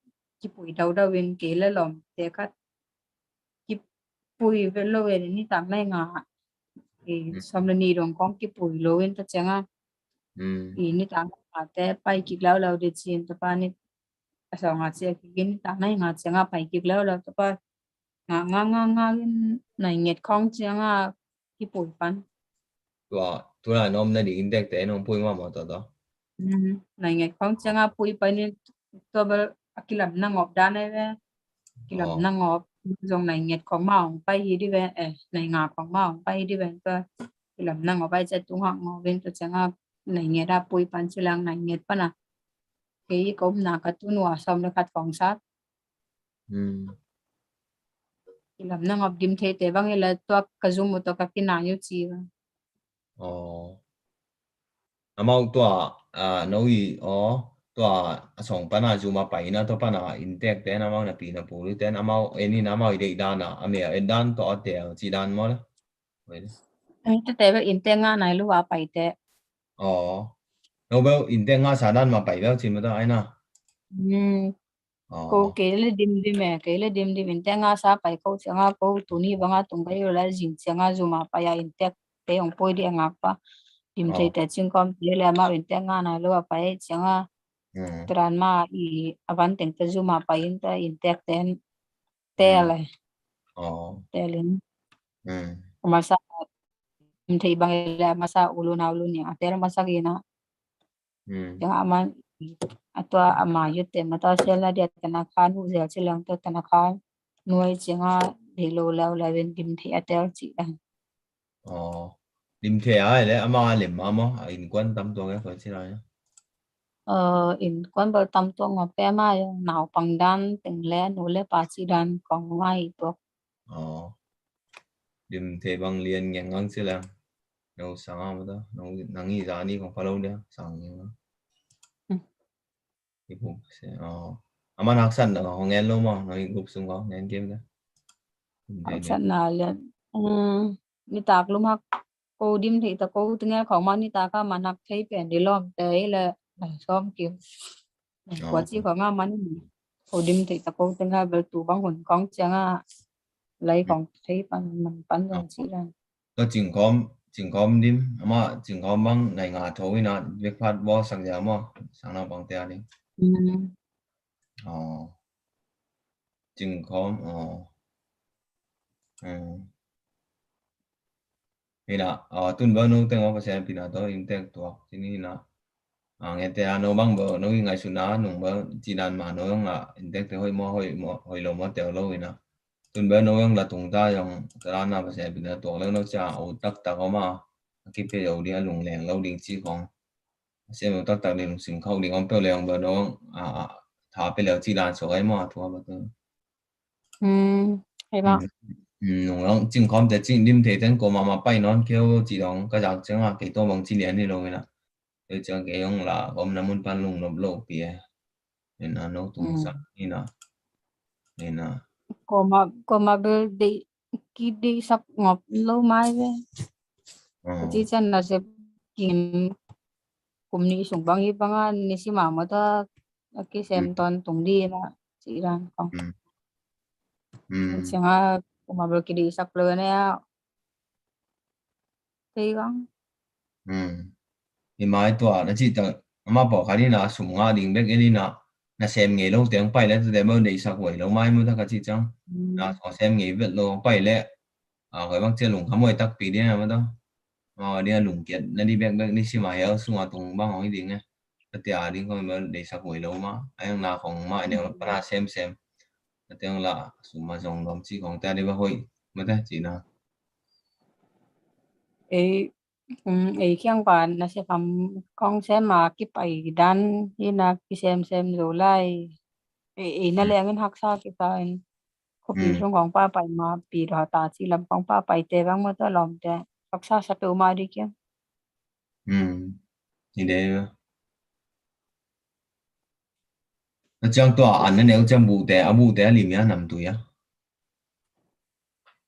cái bụi đầu bên cái là lỏm để khát cái bụi về lâu về ní tạm này ngà thì xong rồi ní đồng con cái bụi lâu bên ta chẳng thì ní tạm ngà để bay kít lâu để chiên tập ba ní xong ngà sẽ cái ní tạm này ngà chẳng bay kít lâu tập ba ngà này nhiệt không chẳng cái bụi pan
ตัวน้องนั่นดีอินเด็กแต่น้องปุยมาหมดตัว
này ngày không chẳng bụi pan níตัวแบบกิลัมนั่งอบด้านnày vềกิลัมนั่งอบตรงไหนเงียดของเมาไปดีเว้ในงาของเมาไปดีเว้ก็กิลัมนั่งอบไปจะตุ้งหักงอเว้นตัวจังในเงียดปุยปันชิลังในเงียดปะนะcái cũng là cái tu nua xong rồi cắt phòng sátกิลัมนั่งอบดิมเทแต่บางเวลาตัวกระซุ่มตัวกับกินน้ำอยู่จีว่ะ
amau tua noi tua song pana juma pai na to pana intek te na mau na pi na pulu te na mau eni na mau ide dana ame edan to te chi dan mo la
te te ba in te nga nai lu wa pai te
no ba inte nga sa dan ma pai ba chi ma da ai na
ko ke le dim in te nga sa pai ko changa ko tu ni ba nga tung kai la jing changa juma pa ya in te te ong poi di nga pa dim te te ching kom le ma in te nga nai lu wa pai changa tran ma I avan teng te zuma pa in ta in tek ten tele telin masa thì bằng là masa ulo na ulo niya pero masa gina yung aman atwa ama yute mata sila dia tanakan uzel silang to tanakan nuôi chinga dilo lao la ven dim thi atel chi dan
lim thế ai đấy ama lim ama in quan tâm tôi cái phần gì rồi
in quan bal tam to ngọc pe ma yung nào pang dan teng le nu le pa chi dan kong ngai to
lim thế bằng liền ngang ngang silang đâu sáng mà đó đâu nắng gì ra đi còn phải lâu nữa sáng nhiều thì cũng sẽ ama học sinh là họ nghe luôn mà nói group xung quanh nghe game đó
san na le ni tak lumak ko dim thi ta ko tinga khong ma ni ta ka manak thei pen di lom te le som kiu kwa chi ko nga man ko dim thi ta ko tinga bel tu bang hun kong changa lấy còn thấy mình bắn ra chỉ ra
có chừng com dim ama chừng com bang này ngà thôi na việc phát bo sang giờ mà sang nào bằng tiền đi chừng com hina tun ba no tengo pa sa pina to intek to sini na nghe te ano bang bo no ngai suna nung ba chinan ma no nga intek te hoi lo mo te lo ina tun ba no yang la tung ta yang ta na pa sa pina to lo no cha o tak ta ko ma ki pe yo dia lung leng lo ding chi kong se mo tak ta ni lung sim khau ding om pe leng ba no tha pe lo chi dan so ai ma thua ba to
hay ba
nung chừng com te chừng dim te ten ko ma pai non kêu chỉ dong ka jak chang a ke to bang chi lian ni lo ina tôi cho cái ông là hôm nay muốn pan lùng nộp lộ bia nên là nấu tung sẵn nên là
có mà bel đi ki đi sắp ngọc lâu mai về chỉ chân là sẽ kiếm cùng ni sung bang hi bang ni si ma mà ta cái xem toàn tung đi là chỉ ra không chẳng à có mà bel ki đi sắp lâu này à thấy không
thì mai tua nó chỉ tao mà bỏ cái đi là sủng nga đình biết cái đi là xem nghề lâu tiếng bay lên để mà để sạc quẩy lâu mai mới ta cái gì chăng là có xem nghề việt lâu bay lẹ cái bác chơi lủng hám mồi tắc pì đi nào mà đó đi lủng kiện nó đi biết đi xem mà héo xung quanh tung băng hỏi đi nghe cái tiệt đi coi mà để sạc quẩy lâu mà anh nào không mà nếu là xem cái tiếng là sủng mà dòng lắm chỉ còn ta đi vào hội mà ta chỉ là
ấy khiang bàn là sẽ phẩm con xem mà cái bài đan như là cái xem rồi lại ấy nó lại ngân học sao cái bài có bị trong con ba bài mà bị họ ta chỉ làm con ba bài tệ bằng mà ta làm tệ học sao sắp tới mai đi kia
thì để nó chẳng tỏa anh nó nếu chẳng bù tè lìm nhá nằm tuổi á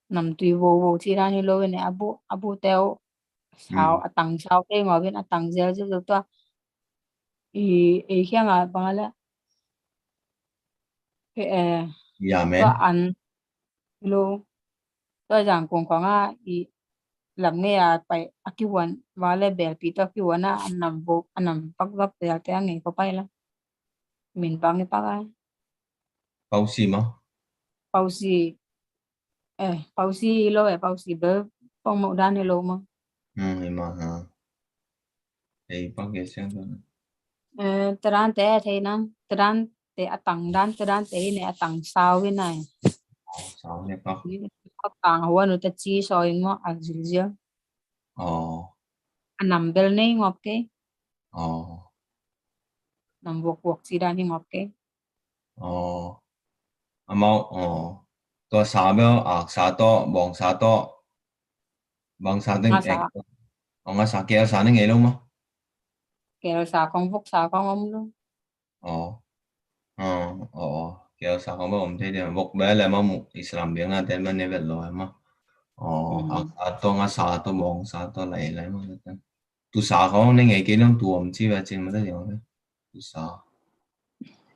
nằm tùy vô chỉ ra như lôi này abu teo sao tăng sao cái ngồi bên tăng giờ chứ được to ý khiang à bằng là cái
dạ mẹ
to ăn lô to rằng cũng có à ý làm nghe à phải akiwan và lại bèo bị to akiwan à anh nằm bắt gấp để cái ngày có bay là mình bằng cái bác
bao xì mà
pausi lo pausi bơ phong mẫu đan lo mà
thì mà thì bao cái xem thôi
tran te thế nam tran te atang dan tran te ne atang sao cái này
sao này bao
atang hawa no ta chi soi ngo azilja anam bel nei ngọc ke nam wok si dan ngọc ke
amau to sa beo sa to bong sa to bang sa den nga sa kia sa này luôn mà
kêu sa con vok sa con om luôn
kia sa không bao thấy được vok bé là mà Islam tiếng Anh tên mình never lo mà sa to bong sa to lại mà tu sa không nên ngày kia nó tu không chỉ là trên mà đấy rồi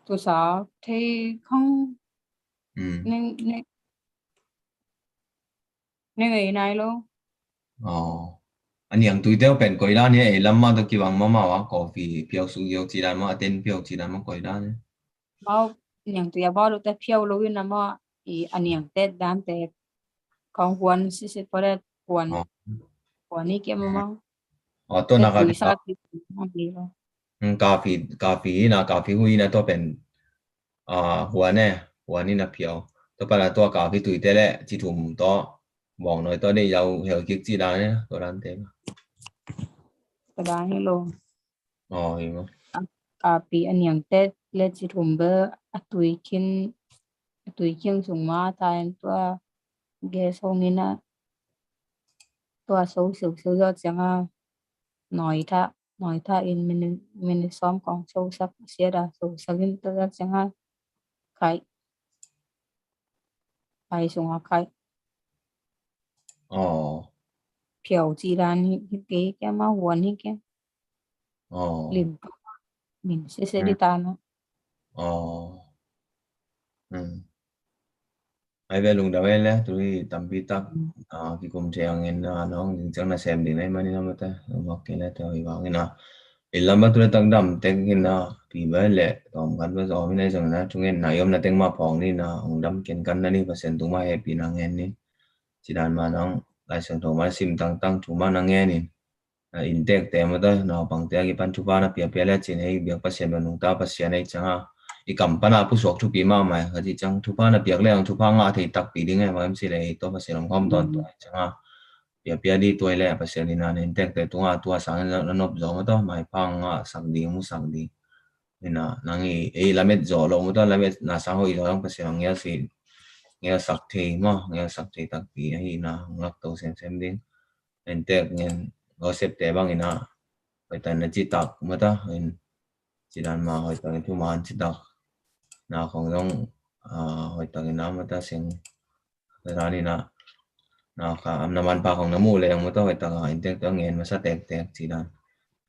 tu sa thì không nên ngày này luôn
anh yang tui teo pen koi la ni e lam ma to ki wang ma wa coffee piao su yo chi dan ma ten piao chi dan ma koi la ni
bao yang tu ya bao ta phiêu luôn na mà anh yang tết dan tết con huân si si pore Huan
Ờ.
huan ni kia mang
Tôi
te
là
tui sa ki mang đi lo
กาแฟหุยนะตัวเป็นหัวเนี่ยหัวนี่นะเพียวตัวปลาตัวกาแฟตุยแต่ละที่ถุ่มตัวมองหน่อยตัวนี้ยาวเหวกิกจีดาเนี่ยตัวนั้นเต็ม
ka da ni lo
อ๋อเห็นไหม
ka pi an yang te le chi thum be atui kin sung ma ta en to ge so ni na to so yo changa nói tha in mình xóm còn sâu sắc xía đà sâu sắc in tôi ra changa khai sung khai
อ๋อ
phiểu chỉ là cái mà huấn hi cái
อ๋อ
liền mình sẽ đi ta nó
อ๋อai về lùng đầu ấy lẽ tụi tầm bi tắc khi cùng chơi anh nó chẳng là xem đi này mà đi làm thế mà cái này tôi bảo cái nào ilam ba tụi tăng đam tên cái nào thì bây lẽ tổng căn bây giờ mình này rằng là chúng em này hôm nay tên mà phong đi nào ông đam kiến căn này và xem tụi mà happy năng nghe đi chỉ đàn mà nó lại xem tụi mà sim tăng tụi mà năng nghe đi intake tema da na pangte gi pan chupa na pia pia le chin hei biak pa sem nung ta pa sia nei changa I kampana pu sok thu pi ma mai haji chang thupa na piak le ang thupa nga thei tak pi ding ai ma si le to pa sem khom ton to changa pia di toy le pa sem ni na intake te tunga tua sang na nop zo ma to mai pang nga sak di mu sak di ina nangi e lamet zo lo mu to lamet na sang hoi zo ang pa sem ngia si ngia sak thei ma ngia sak thei tak pi hi na ngak to sem ding intake ngen gosip te bang ina phải tận là chỉ tắc mà ta hình chỉ đàn mà hỏi tận thu màn chỉ tắc nào không giống hỏi tận nam mà ta xem ra đi nào cả âm nam pa không nắm mù lên mà ta hỏi tận hình tiếng tiếng nghe mà sát tẹt chỉ đàn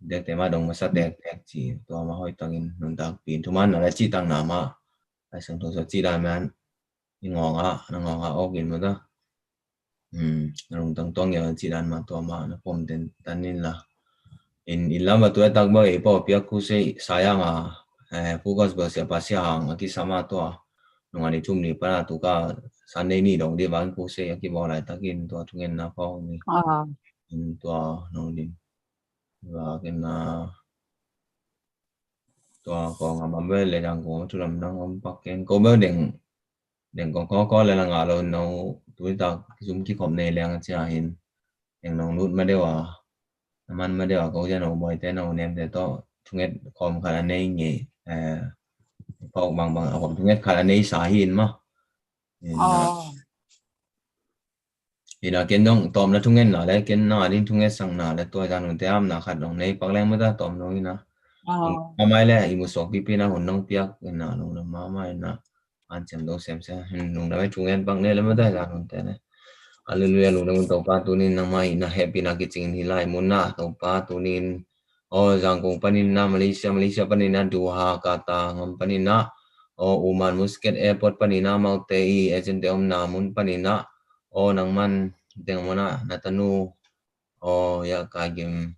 tiếng tiếng mà đồng mà sát tẹt chỉตัวmà hỏi tận nông tắc pin thu màn là chỉ tắc nào mà ai xem thôi chỉ đàn mà ngọn ốc in mà ta nông tắcตัวnghe chỉ đàn màตัวmà nó phom tên nên là in lama tu tak ba e po pia ku se sayang focus ba se pa sia hang ki sama to nong ani chum ni pa tu ka sanei ni dong de ban ku se ki bo lai takin to thungen na po ni in to nong din wa ken na to ko ngam ba le dang ko tu lam nang om pak ken ko ba den ko le la nga lo no tu ta zum ki khom ne le nga cha hin en nong nut ma de waมันไม่ได้ว่าเขาจะหนูบ่อยแต่หนูเนี่ยแต่ต่อทุกเงี้ยความขนาดนี้ไงพอบางผมทุกเงี้ยขนาดนี้สาหินมั้งอีน่ะเกินต้องตอมแล้วทุกเงี้ยหน่าแล้วเกินหน้าดิ้งทุกเงี้ยสั่งหน้าแล้วตัวจานหนูเตะอ้ำหน้าขัดหนูในปักแรงไม่ได้ตอมหนูอีน่ะมาไม่แล้วอีมุสอกปีน่ะหุ่นน้องเปียกอีน่ะหนูน่ะมาไม่น่ะอันเซมโดเซมเซหนูน่ะไม่ทุกเงี้ยปักเนี่ยแล้วไม่ได้จานหนูเตะเนี่ยHaleluya lu nang tau pa tunin na mai na happy na kiching hilai muna tau pa tunin o jangkung panin na Malaysia panin na duha kata ngam panin na o uman musket airport panin na maute I agent om na mun panin na o nang man deng mona natanu o ya kagim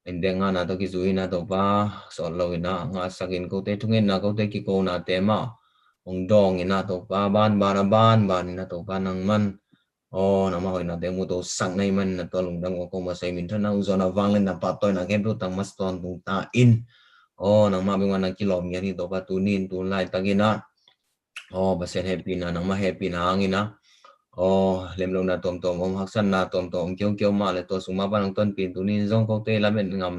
endeng nga na to kizui na to pa so lo ina nga sakin ko te tungen na ko te ki ko na tema ong dong ina to pa ban ina to pa nang man na ma hoi na demo to sang nai man na to lung dang ko ma sai min thana uzona wang len na pa toy na game to tang mas ton tung ta in na ma bing wana kilom yani to pa tunin tu lai tagina ba sen happy na nang ma happy na angina lem long na tom om haksan na tom kyo ma le to suma ba nang ton pin tunin zong ko te la men ngam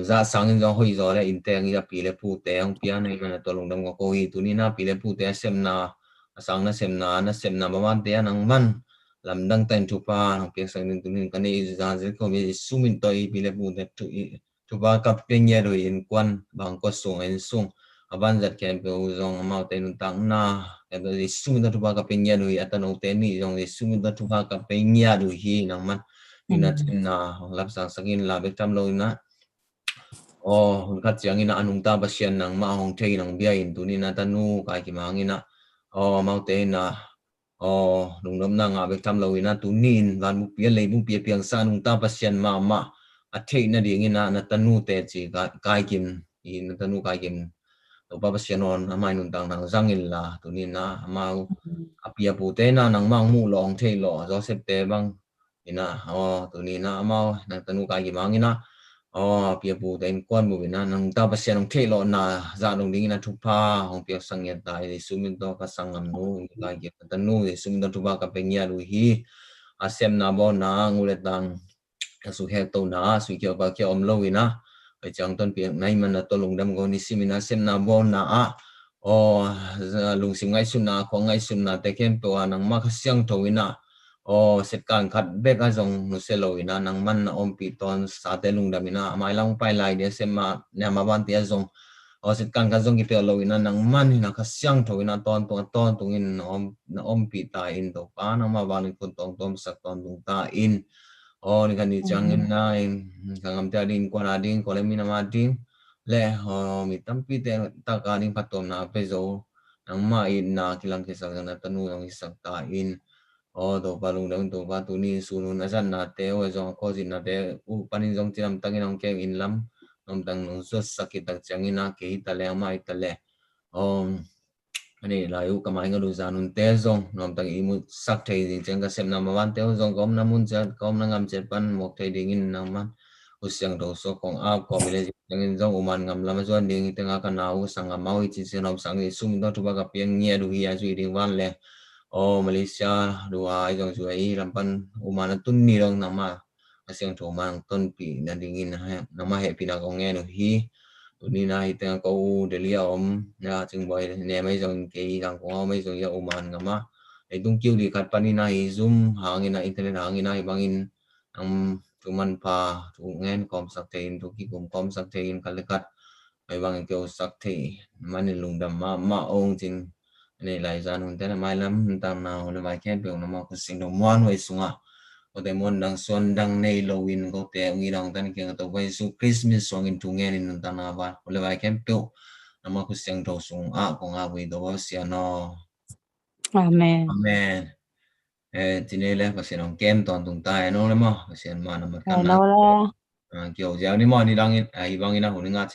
za sang zong hoi zo le in te ngi ya pi le pu te ang pia nei man to lung dang ko hi tunin na pi le pu te sem na sang na sem na bawan te nang man lam dang tan thupa nang pe sang nin tunin kan ei za je ko mi sumin toi bile bu de thupa ka penya ro in kwan bang ko sung en sung aban zat ken pe uzong ma te nun tang na e be sumin thupa ka penya ro ya tan te ni jong e sumin thupa ka penya ro hi nang man ina tin na lap sang sagin la be tam lo na hun khat chiang ina anung ta ba sian nang ma hong thei nang bia in tunin na tanu ka ki mangina mau te na nung nom na nga bek tam lo ina tunin van mu pia le mu pia piang sa nung ta pasien ma a thei na ding ina na tanu te chi kai kim I na tanu kai kim to pa pasien on amai nun tang nang zangil la tunin na mau apia pu te na nang mang mu long thei lo zo sep te bang ina tu ni na mau nang tanu ka gi mang ina pia bu den kwan bu ina nang ta pasien nang the lo na za nong ding ina thu pa hong pia sang ya ta i sumin to ka sangam nu ka gi tanu i sumin to thu ba ka pengya lu hi asem na bo na ngule tang su he to na su kyo ba kyo om lo ina ai chang ton pia nai man na to lung dam go ni simina sem na bo na lung sim ngai sun na ko ngai sun na te kem to nang ma kha siang to ina set kan khat bek a jong nu se lo ina nang man na om pi ton sa te lung dam ina mai lang pai lai de sem ma ne ma ban te jong set kan kha jong ki pe lo ina nang man ina kha siang to ina ton tung in na om pi ta in to pa na ma ban kun tong tom sak ton tung ta in ni kan ni chang in na in kangam ta din ko na din ko le mi na ma din le mi tam pi te ta ka ding patom na pe zo nang ma in na kilang ke sa na tanu yang isak ta in to palung dang to pa tu ni su nu na san na te zo ko jin na te panin jong tinam tang in ke in lam nom tang nu so sakit tak chang ina ke ta le mai ta le ani la yu ka mai ngalu zanun te zong nom tang i mu sak thei ding chang ka sem na ma wan te zong kom na mun chat kom na ngam chet pan mok thei ding in nang man usiang do so kong a ko mi le jang jong uman ngam lam chuan ding te nga ka na u sang mau i chi se nom sang i sum do tu ba ka piang nge du hi a ju ding wan le Malaysia dua jong ju ai rampan uman tun ni rong na ma asiang tho mang ton pi na ding in ha na ma he pi na ko nge no hi ni na hi teng ko delia na chung boy ne mai jong ke gang ko mai jong ya uman ngama dung kiu di kat pani na hi zoom hangin na internet hangin na bangin tuman pa tu ngen kom sak thein tu ki kom sak thein kalekat mai bang keu sak the mani lungdam ma ong jing ne lai zan hun te na mai lam tam na le mai ken pe na ma ku sing do mon wai sunga o te mon dang son dang nei lo win ko te ngi dang tan ke to wai su Christmas song in tu ngen in tan na ba le mai ken pe na ma ku sing do sung ko nga wi do sia no amen tine le pa sian kem ton tung tai no le mo sian ma na mat kan na kiểu giáo ni mo ni dang in ai bang ina hu nga